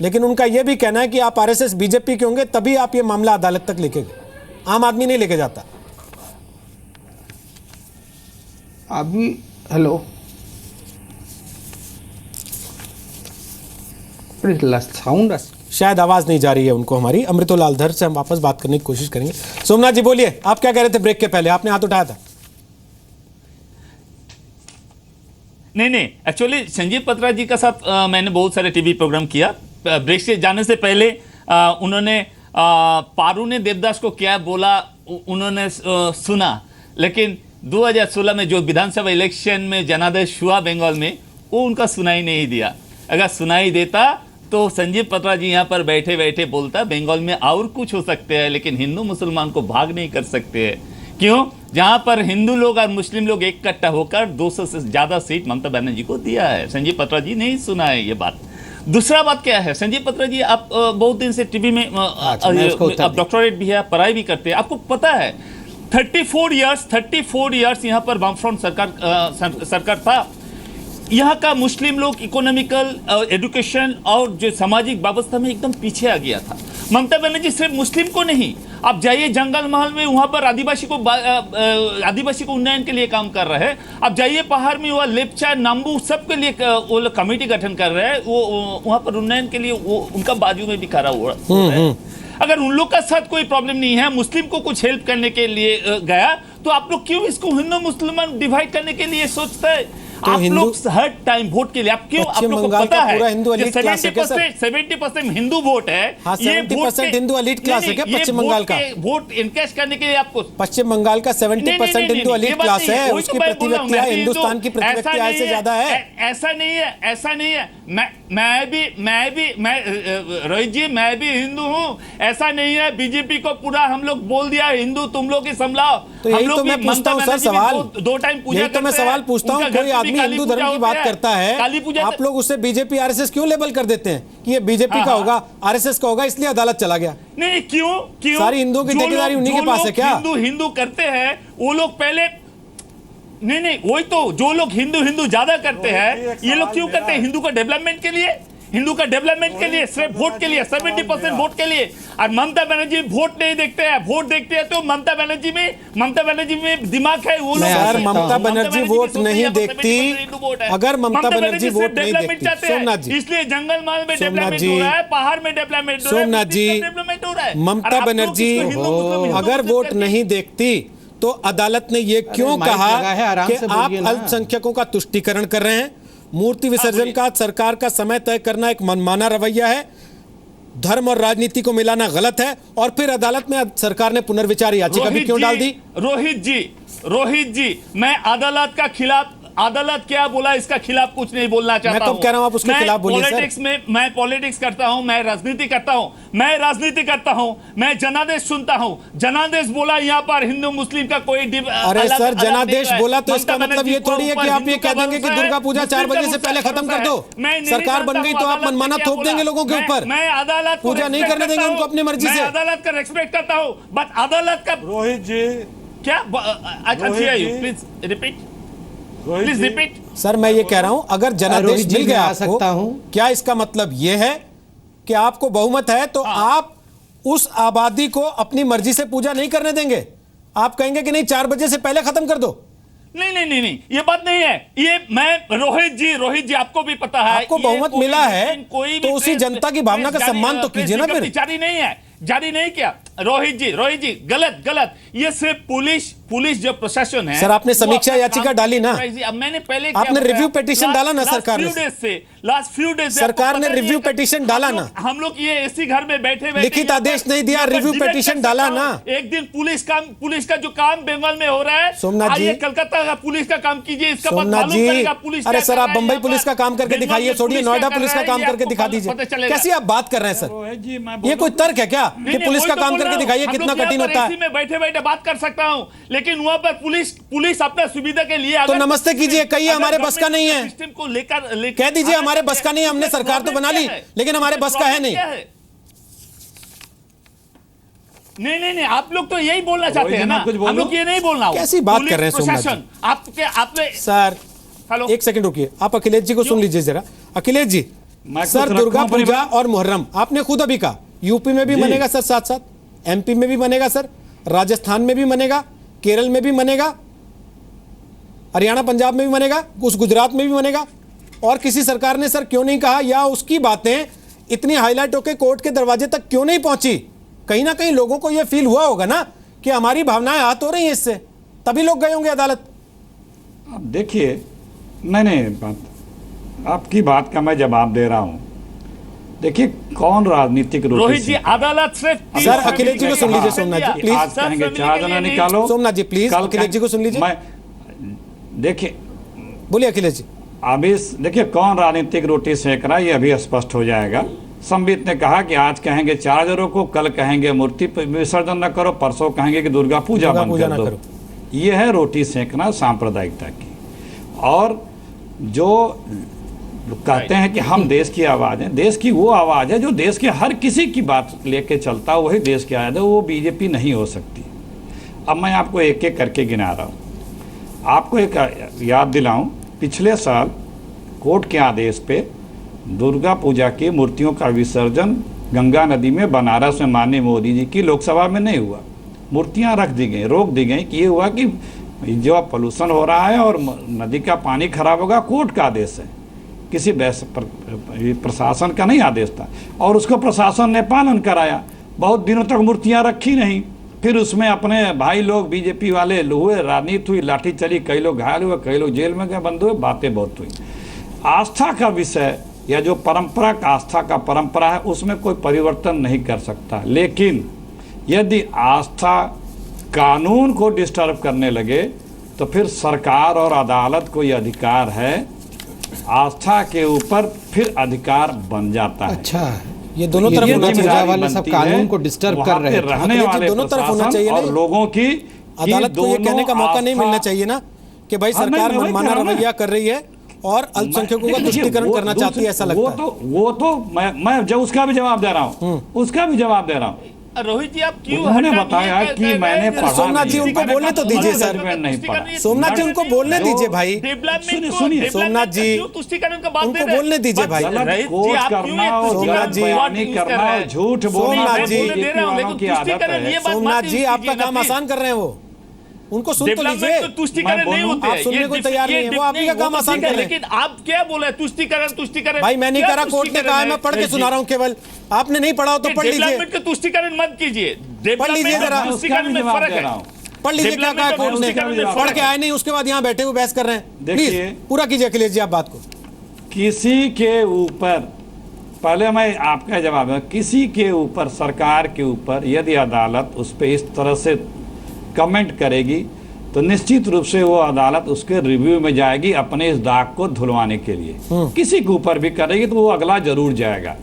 लेकिन उनका यह भी कहना है कि आप आरएसएस बीजेपी के होंगे तभी आप ये मामला अदालत तक लेके गए, आम आदमी नहीं लेके जाता। अभी हेलो साउंड शायद आवाज नहीं जा रही है उनको हमारी। अमृतलाल धर से हम वापस बात करने की कोशिश करेंगे। सोमनाथ जी बोलिए, आप क्या कह रहे थे ब्रेक के पहले, आपने हाथ उठाया था। नहीं, एक्चुअली संजीव पत्रा जी का साथ मैंने बहुत सारे टीवी प्रोग्राम किया। ब्रेक से जाने से पहले उन्होंने पारू ने देवदास को क्या बोला उन्होंने सुना, लेकिन 2016 में जो विधानसभा इलेक्शन में जनादेश हुआ बंगाल में, वो उनका सुनाई नहीं दिया। अगर सुनाई देता तो संजीव पत्रा जी यहाँ पर बैठे बैठे बोलता बंगाल में और कुछ हो सकते हैं, लेकिन हिंदू मुसलमान को भाग नहीं कर सकते हैं। क्यों? जहां पर हिंदू लोग और मुस्लिम लोग इकट्ठा होकर 200 से ज्यादा सीट ममता बनर्जी को दिया है। संजीव पत्रा जी नहीं सुना है ये बात। दूसरा बात क्या है, संजीव पत्रा जी आप बहुत दिन से टीवी में आप डॉक्टरेट भी है, पढ़ाई भी करते हैं, आपको पता है 34 इयर्स यहाँ पर वामफ्रंट सरकार था। यहाँ का मुस्लिम लोग इकोनॉमिकल एजुकेशन और जो सामाजिक व्यवस्था में एकदम पीछे आ गया था। ममता बनर्जी सिर्फ मुस्लिम को नहीं, आप जाइए जंगल महल में, वहाँ पर आदिवासी को उन्नयन के लिए काम कर रहे हैं। आप जाइए पहाड़ में, वह लेप्चा नाम्बू सबके लिए वो लोग कमेटी गठन कर रहे हैं, वो वहाँ पर उन्नयन के लिए वो उनका बाजू में भी खड़ा हो रहा है। अगर उन लोग का साथ कोई प्रॉब्लम नहीं है, मुस्लिम को कुछ हेल्प करने के लिए गया, तो आप लोग क्यों इसको हिंदू मुसलमान डिवाइड करने के लिए सोचते हैं? तो आप लोग हर टाइम वोट के लिए आप क्यों, आप लोग को पता है 70% हिंदू वोट है। हाँ, 70% हिंदू एलीट क्लास है क्या पश्चिम बंगाल का? वोट इनकैश करने के लिए आपको पश्चिम बंगाल का 70% हिंदू एलीट क्लास है, उसकी प्रतिव्यक्ति हिंदुस्तान की प्रतिव्यक्ति आय से ज्यादा है। ऐसा नहीं है, ऐसा नहीं है। मैं रोहित जी, मैं भी हिंदू हूँ, ऐसा नहीं है। बीजेपी को पूरा हम लोग बोल दिया हिंदू तुम लोग ही संभलाओ। तो यही तो मैं पूछता हूँ सर सवाल, 2 टाइम पूजा, यही तो मैं सवाल पूछता हूँ। कोई आदमी हिंदू धर्म की बात करता है, आप लोग उसे बीजेपी आरएसएस क्यों लेबल कर देते हैं कि ये बीजेपी का होगा, आरएसएस का होगा, इसलिए अदालत चला गया? नहीं, क्यों सारी हिंदुओं की ठेकेदारी उन्हीं के पास है क्या? हिंदू करते हैं वो लोग पहले, नहीं वही तो, जो लोग हिंदू ज्यादा करते हैं, ये लोग क्यों करते हैं? हिंदू का डेवलपमेंट के लिए, हिंदू का डेवलपमेंट के लिए, सिर्फ वोट के लिए, 70% वोट के लिए। और ममता बनर्जी वोट नहीं देखते हैं, वोट देखते हैं तो ममता बनर्जी में दिमाग है। वो लोग सर ममता बनर्जी वोट नहीं देखती, अगर ममता बनर्जी वोट नहीं देखती, सोमनाथ जी, इसलिए जंगल महल में डेवलपमेंट हो रहा है, पहाड़ में डेवलपमेंट हो रहा है, सोमनाथ जी, ममता बनर्जी अगर वोट नहीं देखती तो अदालत ने ये क्यों कहा कि आप अल्पसंख्यकों का तुष्टीकरण कर रहे हैं? मूर्ति विसर्जन का सरकार का समय तय करना एक मनमाना रवैया है, धर्म और राजनीति को मिलाना गलत है, और फिर अदालत में सरकार ने पुनर्विचार याचिका भी क्यों डाल दी? रोहित जी, मैं अदालत का खिलाफ, अदालत क्या बोला इसका खिलाफ कुछ नहीं बोलना चाहता हूं। मैं तो कह रहा हूं आप उसके खिलाफ बोलिए सर। पॉलिटिक्स में मैं पॉलिटिक्स करता हूं, मैं राजनीति करता हूं, मैं जनादेश सुनता हूं। जनादेश बोला यहाँ पर हिंदू मुस्लिम का कोई अरे सर जनादेश बोला तो इसका मतलब ये थोड़ी है कि आप ये कह देंगे कि दुर्गा पूजा 4 बजे से पहले खत्म कर दो, सरकार बन गई तो आप मनमाना थोप देंगे लोगों के ऊपर। मैं अदालत पूजा नहीं करने देंगे उनको अपनी मर्जी से। अदालत का रेस्पेक्ट करता हूँ, बट अदालत का रोहित जी क्या, please repeat, please repeat. Sir मैं ये कह रहा हूं अगर जनादेश मिल गया आपको, क्या इसका मतलब ये है कि आपको बहुमत है तो आप उस आबादी को अपनी मर्जी से पूजा नहीं करने देंगे? आप कहेंगे कि नहीं 4 बजे से पहले खत्म कर दो। नहीं, ये बात नहीं है। ये मैं रोहित जी आपको भी पता है, आपको बहुमत मिला है तो उसी जनता की भावना का सम्मान तो कीजिए ना। फिर जारी नहीं किया। रोहित जी गलत। ये सिर्फ पुलिस जो प्रशासन है। सर आपने समीक्षा याचिका डाली ना, अब मैंने पहले आपने रिव्यू पिटीशन डाला ना सरकार ने, लास्ट फ्यू डेज सरकार ने रिव्यू पिटीशन डाला ना। हम लोग ये इसी घर में बैठे लिखित आदेश नहीं दिया, रिव्यू पिटीशन डाला ना। एक दिन पुलिस का जो काम बंगाल में हो रहा है, सोमनाथ जी, कलकत्ता का पुलिस का काम कीजिए, इसका सोमनाथ जी। अरे सर आप बम्बई पुलिस का काम करके दिखाइए, छोड़िए नोएडा पुलिस का काम करके दिखा दीजिए। कैसी आप बात कर रहे हैं सर? ये कोई तर्क है क्या कि पुलिस का काम करके दिखाइए कितना कठिन होता है? मैं बैठे बात कर सकता हूं, लेकिन वहां पर पुलिस अपने सुविधा के लिए तो नमस्ते कीजिए, कहिए हमारे बस का नहीं है, सिस्टम को लेकर कह दीजिए हमारे बस का नहीं है। हमने सरकार तो बना ली लेकिन हमारे बस का है नहीं। नहीं, आप लोग तो यही बोलना चाहते हैं ना, हम लोग ये नहीं बोलना। कैसी बात कर रहे हैं सोमनाथ जी? आपने सर हेलो, एक सेकंड रुकिए, आप अखिलेश जी को सुन लीजिए जरा। अखिलेश जी, सर दुर्गा पूजा और मुहर्रम आपने खुद अभी कहा यूपी में भी मनेगा सर, साथ साथ एमपी में भी मनेगा सर, राजस्थान में भी मनेगा, केरल में भी मनेगा, हरियाणा पंजाब में भी मनेगा, कुछ गुजरात में भी मनेगा। और किसी सरकार ने सर क्यों नहीं कहा, या उसकी बातें इतनी हाईलाइट होकर कोर्ट के दरवाजे तक क्यों नहीं पहुंची? कहीं ना कहीं लोगों को यह फील हुआ होगा ना कि हमारी भावनाएं आहत हो रही हैं इससे, तभी लोग गए होंगे अदालत। अब देखिए, नहीं आपकी बात का मैं जवाब दे रहा हूं। देखिए कौन राजनीतिक रोहित जी अदालत से सर अखिलेश जी को सुन लीजिए सोमनाथ जी प्लीज। आज कहेंगे 4 जना निकालो। सोमनाथ जी प्लीज अखिलेश जी को सुन लीजिए। देखिए बोलिए अखिलेश जी। अभी देखिए कौन राजनीतिक रोटी सेक रहा है ये अभी स्पष्ट हो जाएगा। संबित ने कहा कि आज कहेंगे 4 जनों को, कल कहेंगे मूर्ति विसर्जन न करो, परसों कहेंगे कि दुर्गा पूजा बंद कर दो। ये है रोटी सेकना सांप्रदायिकता की। और जो कहते हैं कि हम देश की आवाज़ हैं, देश की वो आवाज़ है जो देश के हर किसी की बात लेके चलता है, वही देश की आवाज़ है, वो बीजेपी नहीं हो सकती। अब मैं आपको एक एक करके गिना रहा हूँ। आपको एक याद दिलाऊं, पिछले साल कोर्ट के आदेश पे दुर्गा पूजा की मूर्तियों का विसर्जन गंगा नदी में बनारस में माननीय मोदी जी की लोकसभा में नहीं हुआ। मूर्तियां रख दी गई, रोक दी गई कि ये हुआ कि जो पोल्यूशन हो रहा है और नदी का पानी खराब होगा, कोर्ट का आदेश है, किसी प्रशासन का नहीं आदेश था। और उसको प्रशासन ने पालन कराया। बहुत दिनों तक मूर्तियां रखी नहीं, फिर उसमें अपने भाई लोग बीजेपी वाले हुए, राजनीति हुई, लाठी चली, कई लोग घायल हुए, कई लोग जेल में गए, बंद हुए, बातें बहुत हुई। आस्था का विषय या जो परंपरा का आस्था का परंपरा है उसमें कोई परिवर्तन नहीं कर सकता। लेकिन यदि आस्था कानून को डिस्टर्ब करने लगे तो फिर सरकार और अदालत को यह अधिकार है, आस्था के ऊपर फिर अधिकार बन जाता है। अच्छा, ये दोनों तरफ होना चाहिए, वाले सब कानून को डिस्टर्ब कर रहे हैं, रहने वाले दोनों तरफ होना चाहिए और लोगों की अदालत को ये कहने का मौका नहीं मिलना चाहिए ना कि भाई सरकार मनमाना रवैया कर रही है और अल्पसंख्यकों का तुष्टीकरण करना चाहती है, ऐसा लगता है। वो तो मैं जब उसका भी जवाब दे रहा हूँ, उसका भी जवाब दे रहा हूँ। रोहित जी आप क्यों उन्होंने बताया कि मैंने पढ़ा। सोमनाथ जी उनको बोलने तो दीजिए सर, नहीं पढ़ा। सोमनाथ जी उनको बोलने दीजिए भाई, सुनिए सोमनाथ जी उनको बोलने दीजिए भाई। सोमनाथ जी करना, झूठ बोलना, सोमनाथ जी आपका काम आसान कर रहे हैं, वो उनको सुन तो लीजिए। आप सुनने को तैयार नहीं है, वो आप ही का काम आसान कर रहे हैं। लेकिन आप क्या बोले तुष्टीकरण भाई मैं नहीं कह रहा, कोर्ट ने कहा है, मैं पढ़ के सुना रहा हूँ केवल। आपने नहीं पढ़ा हो तो पढ़ लीजिए, तुष्टीकरण मत कीजिए, पढ़ लीजिए जरा, पढ़ लीजिए क्या कहा कोर्ट ने। पढ़ के आए नहीं, उसके बाद यहाँ बैठे हुए बहस कर रहे हैं। प्लीज पूरा कीजिए अखिलेश जी आप बात को। किसी के ऊपर, पहले मैं आपका जवाब है, किसी के ऊपर, सरकार के ऊपर यदि अदालत उस पर इस तरह से कमेंट करेगी तो निश्चित रूप से वो अदालत उसके रिव्यू में जाएगी अपने इस दाग को धुलवाने के लिए। किसी के ऊपर भी करेगी तो वो अगला जरूर जाएगा।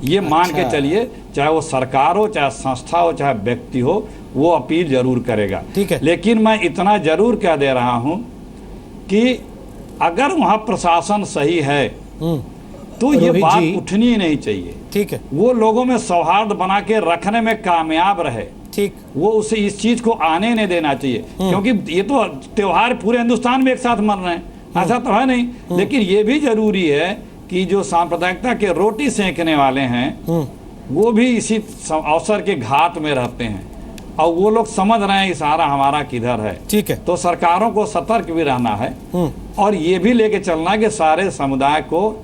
ये मान के चलिए, चाहे वो सरकार हो, चाहे संस्था हो, चाहे व्यक्ति हो, वो अपील जरूर करेगा। ठीक है। लेकिन मैं इतना जरूर कह दे रहा हूं कि अगर वहां प्रशासन सही है तो ये बात उठनी ही नहीं चाहिए। ठीक है। वो लोगों में सौहार्द बना के रखने में कामयाब रहे, ठीक, वो उसे इस चीज को आने नहीं देना चाहिए। क्योंकि ये तो त्योहार पूरे हिंदुस्तान में एक साथ मन रहे हैं, ऐसा तो है नहीं। लेकिन ये भी जरूरी है कि जो सांप्रदायिकता के रोटी सेकने वाले हैं वो भी इसी अवसर के घात में रहते हैं। और वो लोग समझ रहे हैं इशारा हमारा किधर है। ठीक है, तो सरकारों को सतर्क भी रहना है और ये भी लेके चलना है कि सारे समुदाय को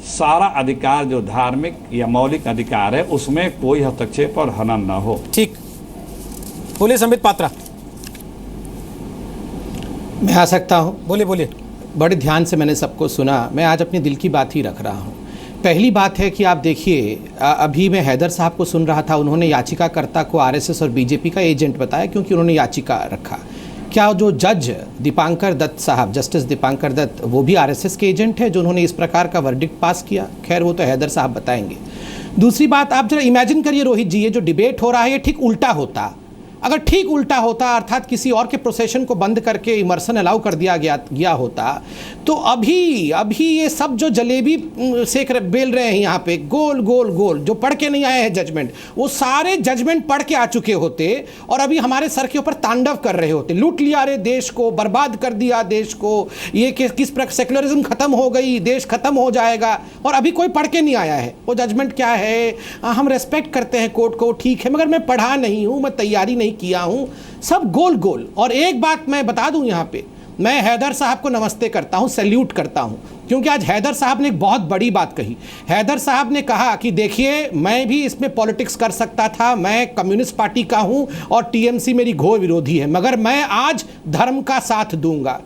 सारा अधिकार जो धार्मिक या मौलिक अधिकार है उसमें कोई हस्तक्षेप और हनन न हो। ठीक, बोलिए संबित पात्रा। मैं आ सकता हूँ? बोलिए बोलिए। बड़े ध्यान से मैंने सबको सुना, मैं आज अपने दिल की बात ही रख रहा हूँ। पहली बात है कि आप देखिए, अभी मैं हैदर साहब को सुन रहा था, उन्होंने याचिकाकर्ता को आरएसएस और बीजेपी का एजेंट बताया क्योंकि उन्होंने याचिका रखा। क्या जो जज दीपांकर दत्त साहब, जस्टिस दीपांकर दत्त, वो भी आरएसएस के एजेंट है जो उन्होंने इस प्रकार का वर्डिक्ट पास किया? खैर वो तो हैदर साहब बताएंगे। दूसरी बात, आप जरा इमेजिन करिए रोहित जी, ये जो डिबेट हो रहा है ये ठीक उल्टा होता। अगर ठीक उल्टा होता, अर्थात किसी और के प्रोसेशन को बंद करके इमर्सन अलाउ कर दिया गया होता, तो अभी ये सब जो जलेबी सेक बेल रहे हैं यहाँ पे, गोल गोल गोल, जो पढ़ के नहीं आए हैं जजमेंट, वो सारे जजमेंट पढ़ के आ चुके होते और अभी हमारे सर के ऊपर तांडव कर रहे होते। लूट लिया रे देश को, बर्बाद कर दिया देश को, ये किस प्रकार सेकुलरिज्म खत्म हो गई, देश खत्म हो जाएगा, और अभी कोई पढ़ के नहीं आया है वो जजमेंट क्या है। हम रेस्पेक्ट करते हैं कोर्ट को, ठीक है, मगर मैं पढ़ा नहीं हूँ, मैं तैयारी नहीं किया हूं, सब गोल गोल। और एक बात मैं बता दूं, यहां पे मैं हैदर साहब को नमस्ते करता हूं, सैल्यूट करता हूं, क्योंकि आज हैदर साहब ने एक बहुत बड़ी बात कही। हैदर साहब ने कहा कि देखिए, मैं भी इसमें पॉलिटिक्स कर सकता था, मैं कम्युनिस्ट पार्टी का हूं और टीएमसी मेरी घोर विरोधी है, मगर मैं आज धर्म का साथ दूंगा।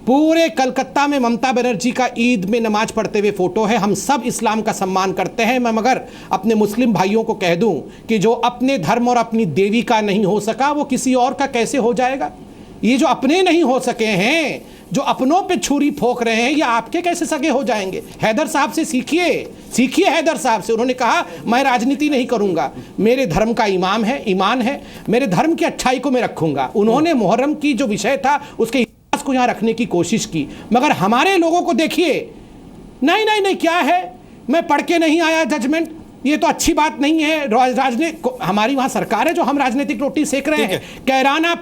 पूरे कलकत्ता में ममता बनर्जी का ईद में नमाज पढ़ते हुए फोटो है। हम सब इस्लाम का सम्मान करते हैं। मैं मगर अपने मुस्लिम भाइयों को कह दूं कि जो अपने धर्म और अपनी देवी का नहीं हो सका वो किसी और का कैसे हो जाएगा। ये जो अपने नहीं हो सके हैं, जो अपनों पे छुरी फोक रहे हैं, ये आपके कैसे सगे हो जाएंगे। हैदर साहब से सीखिए हैदर साहब से। उन्होंने कहा मैं राजनीति नहीं करूंगा, मेरे धर्म का ईमान है, मेरे धर्म की अच्छाई को मैं रखूंगा। उन्होंने मुहर्रम की जो विषय था उसके को यहां रखने की कोशिश की, मगर हमारे लोगों को देखिए, नहीं क्या है, मैं पढ़ के नहीं आया जजमेंट, ये तो अच्छी बात नहीं है। राजनीति हमारी वहां सरकार है जो हम राजनीतिक रोटी सेक रहे हैं। कैराना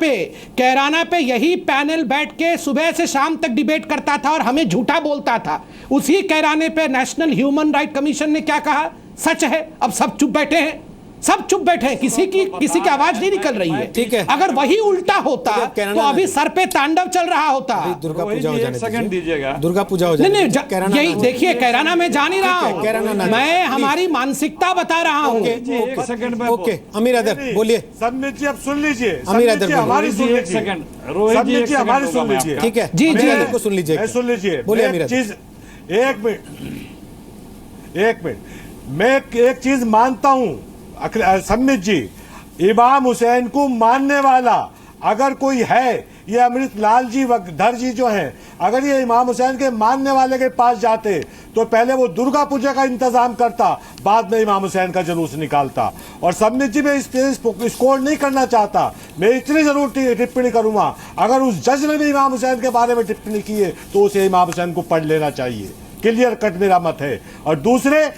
पे यही पैनल बैठ के सुबह से शाम तक डिबेट करता था और हमें झूठा बोलता था। उसी कैराने पे नेशनल ह्यूमन राइट कमीशन ने क्या कहा, सच है। अब सब चुप बैठे हैं, किसी की आवाज नहीं निकल रही है। ठीक है, अगर वही उल्टा होता तो अभी सर पे तांडव चल रहा होता। दुर्गा पूजा हो जाने सेकंड दीजिएगा, दुर्गा पूजा हो जाए। नहीं, यही देखिए, कैराना में जा नहीं रहा हूँ, मैं हमारी मानसिकता बता रहा हूँ। ओके, अमीर हैदर बोलिए। संबित जी अब सुन लीजिए, अमीर हैदर हमारी सुन लीजिए, संबित जी हमारी सुन लीजिए। ठीक है जी, को सुन लीजिए, बोलिए अमीर हैदर। एक मिनट, मैं एक चीज मानता हूँ संबित जी, इमाम हुसैन को मानने वाला अगर कोई है, ये अमृत लाल जी वगधर जी जो हैं, अगर ये इमाम हुसैन के मानने वाले के पास जाते तो पहले वो दुर्गा पूजा का इंतजाम करता, बाद में इमाम हुसैन का जुलूस निकालता। और संबित जी मैं स्कोर नहीं करना चाहता, मैं इतनी जरूर टिप्पणी करूंगा, अगर उस जज ने भी इमाम हुसैन के बारे में टिप्पणी की है तो उसे इमाम हुसैन को पढ़ लेना चाहिए। क्लियर कट मेरा मत है। और दूसरे,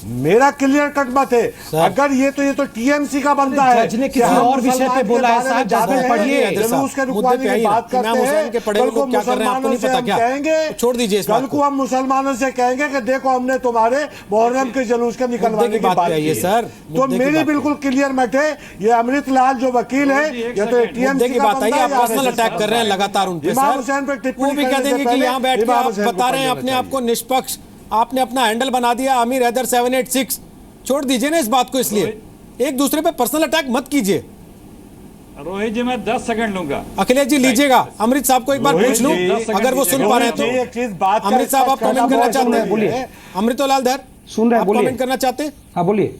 मेरा क्लियर कट मत है, अगर ये तो टीएमसी का बंदा है, जज ने किसी और विषय पे बोला है साहब, जज पढ़िए, जुलूस के रुकवाने की बात करते हैं, कल को मुसलमानों से हम कहेंगे, छोड़ दीजिए, कल को हम मुसलमानों से कहेंगे कि देखो हमने तुम्हारे मुहर्रम के जुलूस के निकलवाने की बात की सर। तो मेरी बिल्कुल क्लियर मत है, ये अमृत लाल जो वकील है, ये तो टीएमसी की बात है, आप पर्सनल अटैक कर रहे हैं लगातार उन पे। इमाम हुसैन पे टिप्पणी, वो भी कह देंगे कि यहाँ बैठ के आप बता रहे हैं अपने आप को निष्पक्ष, आपने अपना हैंडल बना दिया अमीर हैदर 786। छोड़ दीजिए ना इस बात को, इसलिए एक दूसरे पे पर्सनल अटैक मत कीजिए। रोहित जी मैं 10 सेकंड लूंगा। अखिलेश जी लीजिएगा, अमृत साहब को एक बार पूछ लूं अगर वो सुन पा रहे हैं तो। एक चीज बात, अमृत साहब आप कमेंट करना चाहते हैं? बोलिए। अमृतलाल धर सुन रहे हैं, बोलिए। कमेंट करना चाहते हैं? हाँ बोलिए।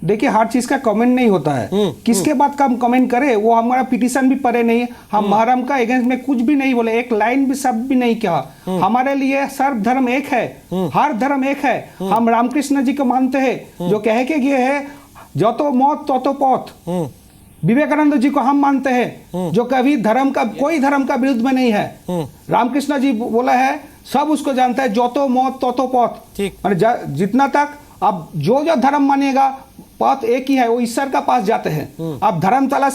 देखिए, हर चीज का कमेंट नहीं होता है, किसके बाद का हम कमेंट करें, वो हमारा पिटीशन भी पढ़े नहीं, हम मुहर्रम का अगेंस्ट में कुछ भी नहीं बोले, एक लाइन भी शब्द भी नहीं कहा। हमारे लिए सर्व धर्म एक है, हर धर्म एक है। हम रामकृष्ण जी को मानते हैं जो कहे कि ये है जो तो मौत तो पौत। विवेकानंद जी को हम मानते हैं जो कभी कोई धर्म का विरुद्ध में नहीं है। रामकृष्ण जी बोला है, सब उसको जानता है, जो तो मौत तो पौत। जितना तक अब जो धर्म मानेगा, पथ एक ही है, वो ईश्वर का पास जाते हैं। आप धर्मतला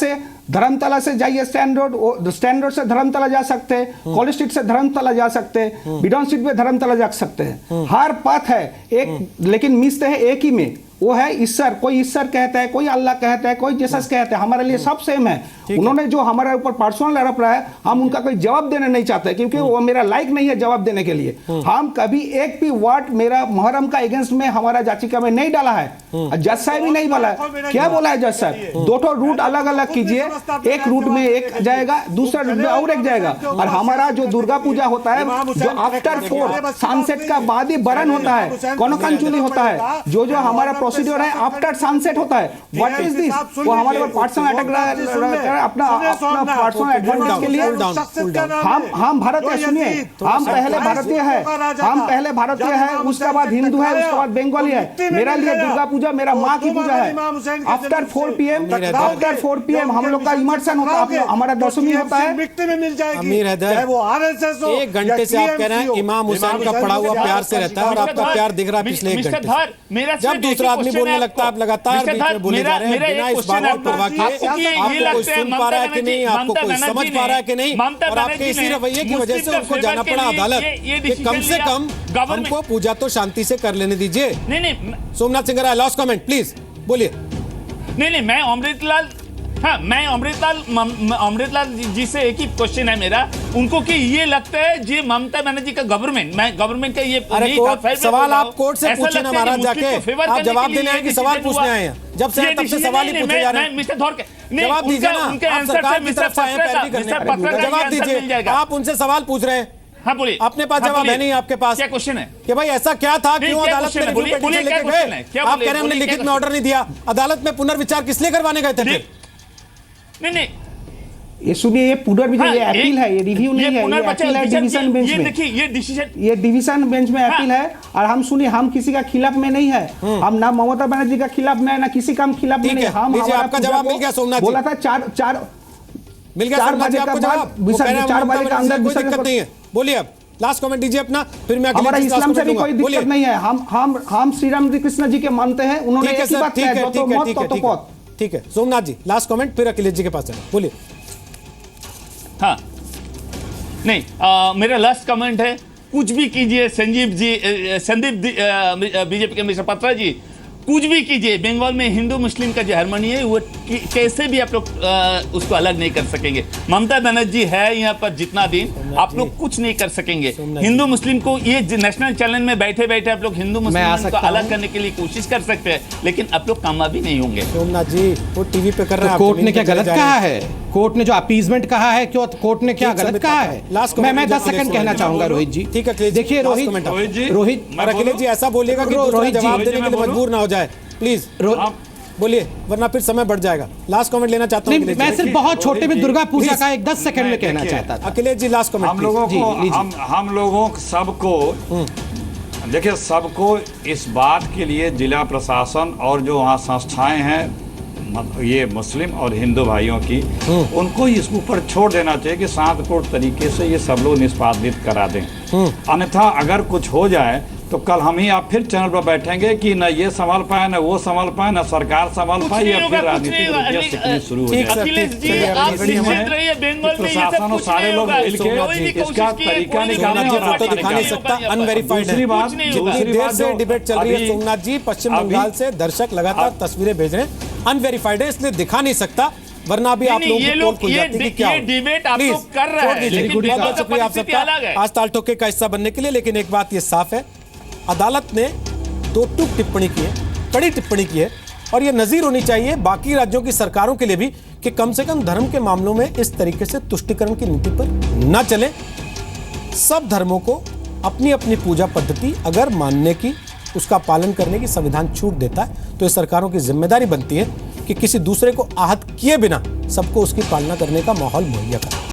से जाइए, स्टैंड रोड से धर्मतला जा सकते हैं, कॉलेज स्ट्रीट से धर्मतला जा सकते हैं, बिडॉन स्ट्रीट पे धर्मतला जा सकते हैं। हर पथ है एक, लेकिन मिसते हैं एक ही में, वो है ईश्वर, कोई ईश्वर कहता है, कोई अल्लाह कहता है, कोई जीसस कहता है, हमारे लिए सब सेम है। उन्होंने जो हमारे ऊपर पर्सनल आरोप रहा है, हम उनका कोई जवाब देना नहीं चाहते क्योंकि वो मेरा लायक नहीं है जवाब देने के लिए। हम कभी एक भी वर्ड मेरा मुहर्रम का अगेंस्ट में हमारा याचिका में नहीं डाला है, जज साहब भी नहीं बोला है। क्या बोला है जज साहब? दो रूट अलग अलग कीजिए, एक रूट में एक जाएगा, दूसरा रूट में और एक जाएगा। और हमारा जो दुर्गा पूजा होता है, जो आफ्टर 4 सनसेट का बाद ही बरन होता है, कनकंचुली होता है, जो हमारा प्रोसीड्योर है आफ्टर सनसेट होता है। What is this? वो हमारे ऊपर पर्सनल अटैक अपना पर्सनल एडवांटेज के लिए। हम भारतीय, सुनिए, हम पहले भारतीय है, हम पहले भारतीय है, उसके बाद हिंदू है, उसके बाद बंगाली है। मेरा लिए दुर्गा पूजा मेरा माँ की पूजा है। आफ्टर 4 PM हम लोग का इमर्शन होता है, हमारा दशमी होता है। अमीर हैदर, वो आरएसएस हो, 1 घंटे से आप कह रहे हैं इमाम हुसैन का पड़ा हुआ प्यार से रहता है और आपका प्यार दिख रहा है पिछले 1 घंटे से। जब दूसरा आदमी बोलने लगता है आप लगातार बीच में बोले जा रहे हैं बिना इस बात को परवाह किए। आपको कोई सुन पा रहा है कि नहीं, आपको कोई समझ पा रहा है कि नहीं, और आपके इसी रवैये की वजह से उनको जाना पड़ा अदालत कि कम से कम हमको पूजा तो शांति से कर लेने दीजिए। नहीं, सोमनाथ सिंह राय, लास्ट कमेंट प्लीज, बोलिए। नहीं, मैं अमृतलाल जी से एक ही क्वेश्चन है मेरा, उनको कि ये लगता है जी ममता बनर्जी का गवर्नमेंट का ये सवाल आप कोर्ट से पूछे ना महाराज जाके, आप जवाब देने आए कि सवाल पूछने आए हैं? जब से तब से सवाल ही पूछे जा रहे हैं। जवाब दीजिए ना, आप सरकार की तरफ से आए हैं पैरवी करने, जवाब दीजिए। आप उनसे सवाल पूछ रहे हैं, हाँ बोलिए। अपने पास जवाब है नहीं आपके पास। क्या क्वेश्चन है कि भाई ऐसा क्या था, क्यों अदालत में रिव्यू पिटीशन लेके गए? आप कह रहे हैं हमने लिखित में ऑर्डर नहीं दिया, अदालत में पुनर्विचार किस लिए करवाने गए थे फिर? नहीं, ये सुनिए, ये पुनर्विचार, ये अपील है, ये रिव्यू नहीं है, ये अपील है डिवीजन बेंच में। देखिए ये डिसीजन, ये डिवीजन बेंच में अपील है। और हम सुनिए, हम किसी का खिलाफ में नहीं है, हम ना ममता बनर्जी का खिलाफ में, ना किसी का खिलाफ में नहीं। हम आपका जवाब मिल गया सोमनाथ, बोला था 4 मिल गया सोमनाथ जी आपको जवाब, 4 बजे का अंदर कोई दिक्कत नहीं है। बोलिए अब लास्ट कमेंट दीजिए अपना, फिर मैं हमारा इस्लाम से भी कोई दिक्कत नहीं है। हम श्री राम कृष्ण जी के मानते हैं, उन्होंने एक ही बात कहा, जो तो मत तो पथ। ठीक है सोमनाथ जी, लास्ट कमेंट, फिर अखिलेश जी के पास चलो, बोलिए। हाँ नहीं, मेरा लास्ट कमेंट है, कुछ भी कीजिए संदीप बीजेपी के मिश्र पत्रा जी, कुछ भी कीजिए, बंगाल में हिंदू मुस्लिम का जो हार्मनी है वो कैसे भी आप लोग उसको अलग नहीं कर सकेंगे। ममता बनर्जी है यहाँ पर जितना दिन, आप लोग कुछ नहीं कर सकेंगे। हिंदू मुस्लिम को ये नेशनल चैनल में बैठे बैठे आप लोग हिंदू मुस्लिम को अलग करने के लिए कोशिश कर सकते हैं, लेकिन आप लोग कामयाबी नहीं होंगे। सोमनाथ जी वो टीवी पे कर रहे हैं, कोर्ट ने क्या गलत कहा है? कोर्ट ने जो अपीजमेंट कहा है, क्यों कोर्ट ने क्या गलत कहा है? मैं 10 सेकंड कहना चाहूंगा रोहित जी। ठीक है, देखिए रोहित और अखिलेश जी ऐसा बोलिएगा कि रोहित जवाब देने के लिए मजबूर ना हो जाए, प्लीज बोलिए, वरना फिर समय बढ़ जाएगा। लास्ट कमेंट लेना चाहता हूं। मैं सिर्फ बहुत छोटे में दुर्गा पूजा का एक 10 सेकंड में कहना चाहता था। Akhilesh ji last comment. हम लोगों सबको देखिए, सबको इस बात के लिए जिला प्रशासन और जो वहाँ संस्थाएं हैं, ये मुस्लिम और हिंदू भाइयों की, उनको इस ऊपर छोड़ देना चाहिए कि शांतिपूर्ण तरीके से ये सब लोग निष्पादित करा दें। अन्यथा अगर कुछ हो जाए तो कल हम ही आप फिर चैनल पर बैठेंगे कि न ये संभाल पाए, न वो संभाल पाए, न सरकार संभाल पाए, या फिर राजनीतिक रूप से शुरू हो प्रशासन और सारे लोग मिलकर इसका तरीका निकालने। दूसरी बात, जितनी देर से डिबेट चल रही है सोमनाथ जी, पश्चिम बंगाल से दर्शक लगातार तस्वीरें भेज रहे हैं, अनवेरिफाइड है, इसलिए दिखा नहीं सकता, वरना भी आप लोग डिबेट आप लोग कर रहे हैं, लेकिन बहुत शुक्रिया आप सबका आज ताल ठोके का हिस्सा बनने के लिए। लेकिन एक बात ये साफ है, अदालत ने 2 टूक टिप्पणी की है, कड़ी टिप्पणी की है, और ये नजीर होनी चाहिए बाकी राज्यों की सरकारों के लिए भी कि कम से कम धर्म के मामलों में इस तरीके से तुष्टिकरण की नीति पर न चले। सब धर्मों को अपनी अपनी पूजा पद्धति अगर मानने की, उसका पालन करने की संविधान छूट देता है, तो ये सरकारों की जिम्मेदारी बनती है कि किसी दूसरे को आहत किए बिना सबको उसकी पालना करने का माहौल मुहैया करें।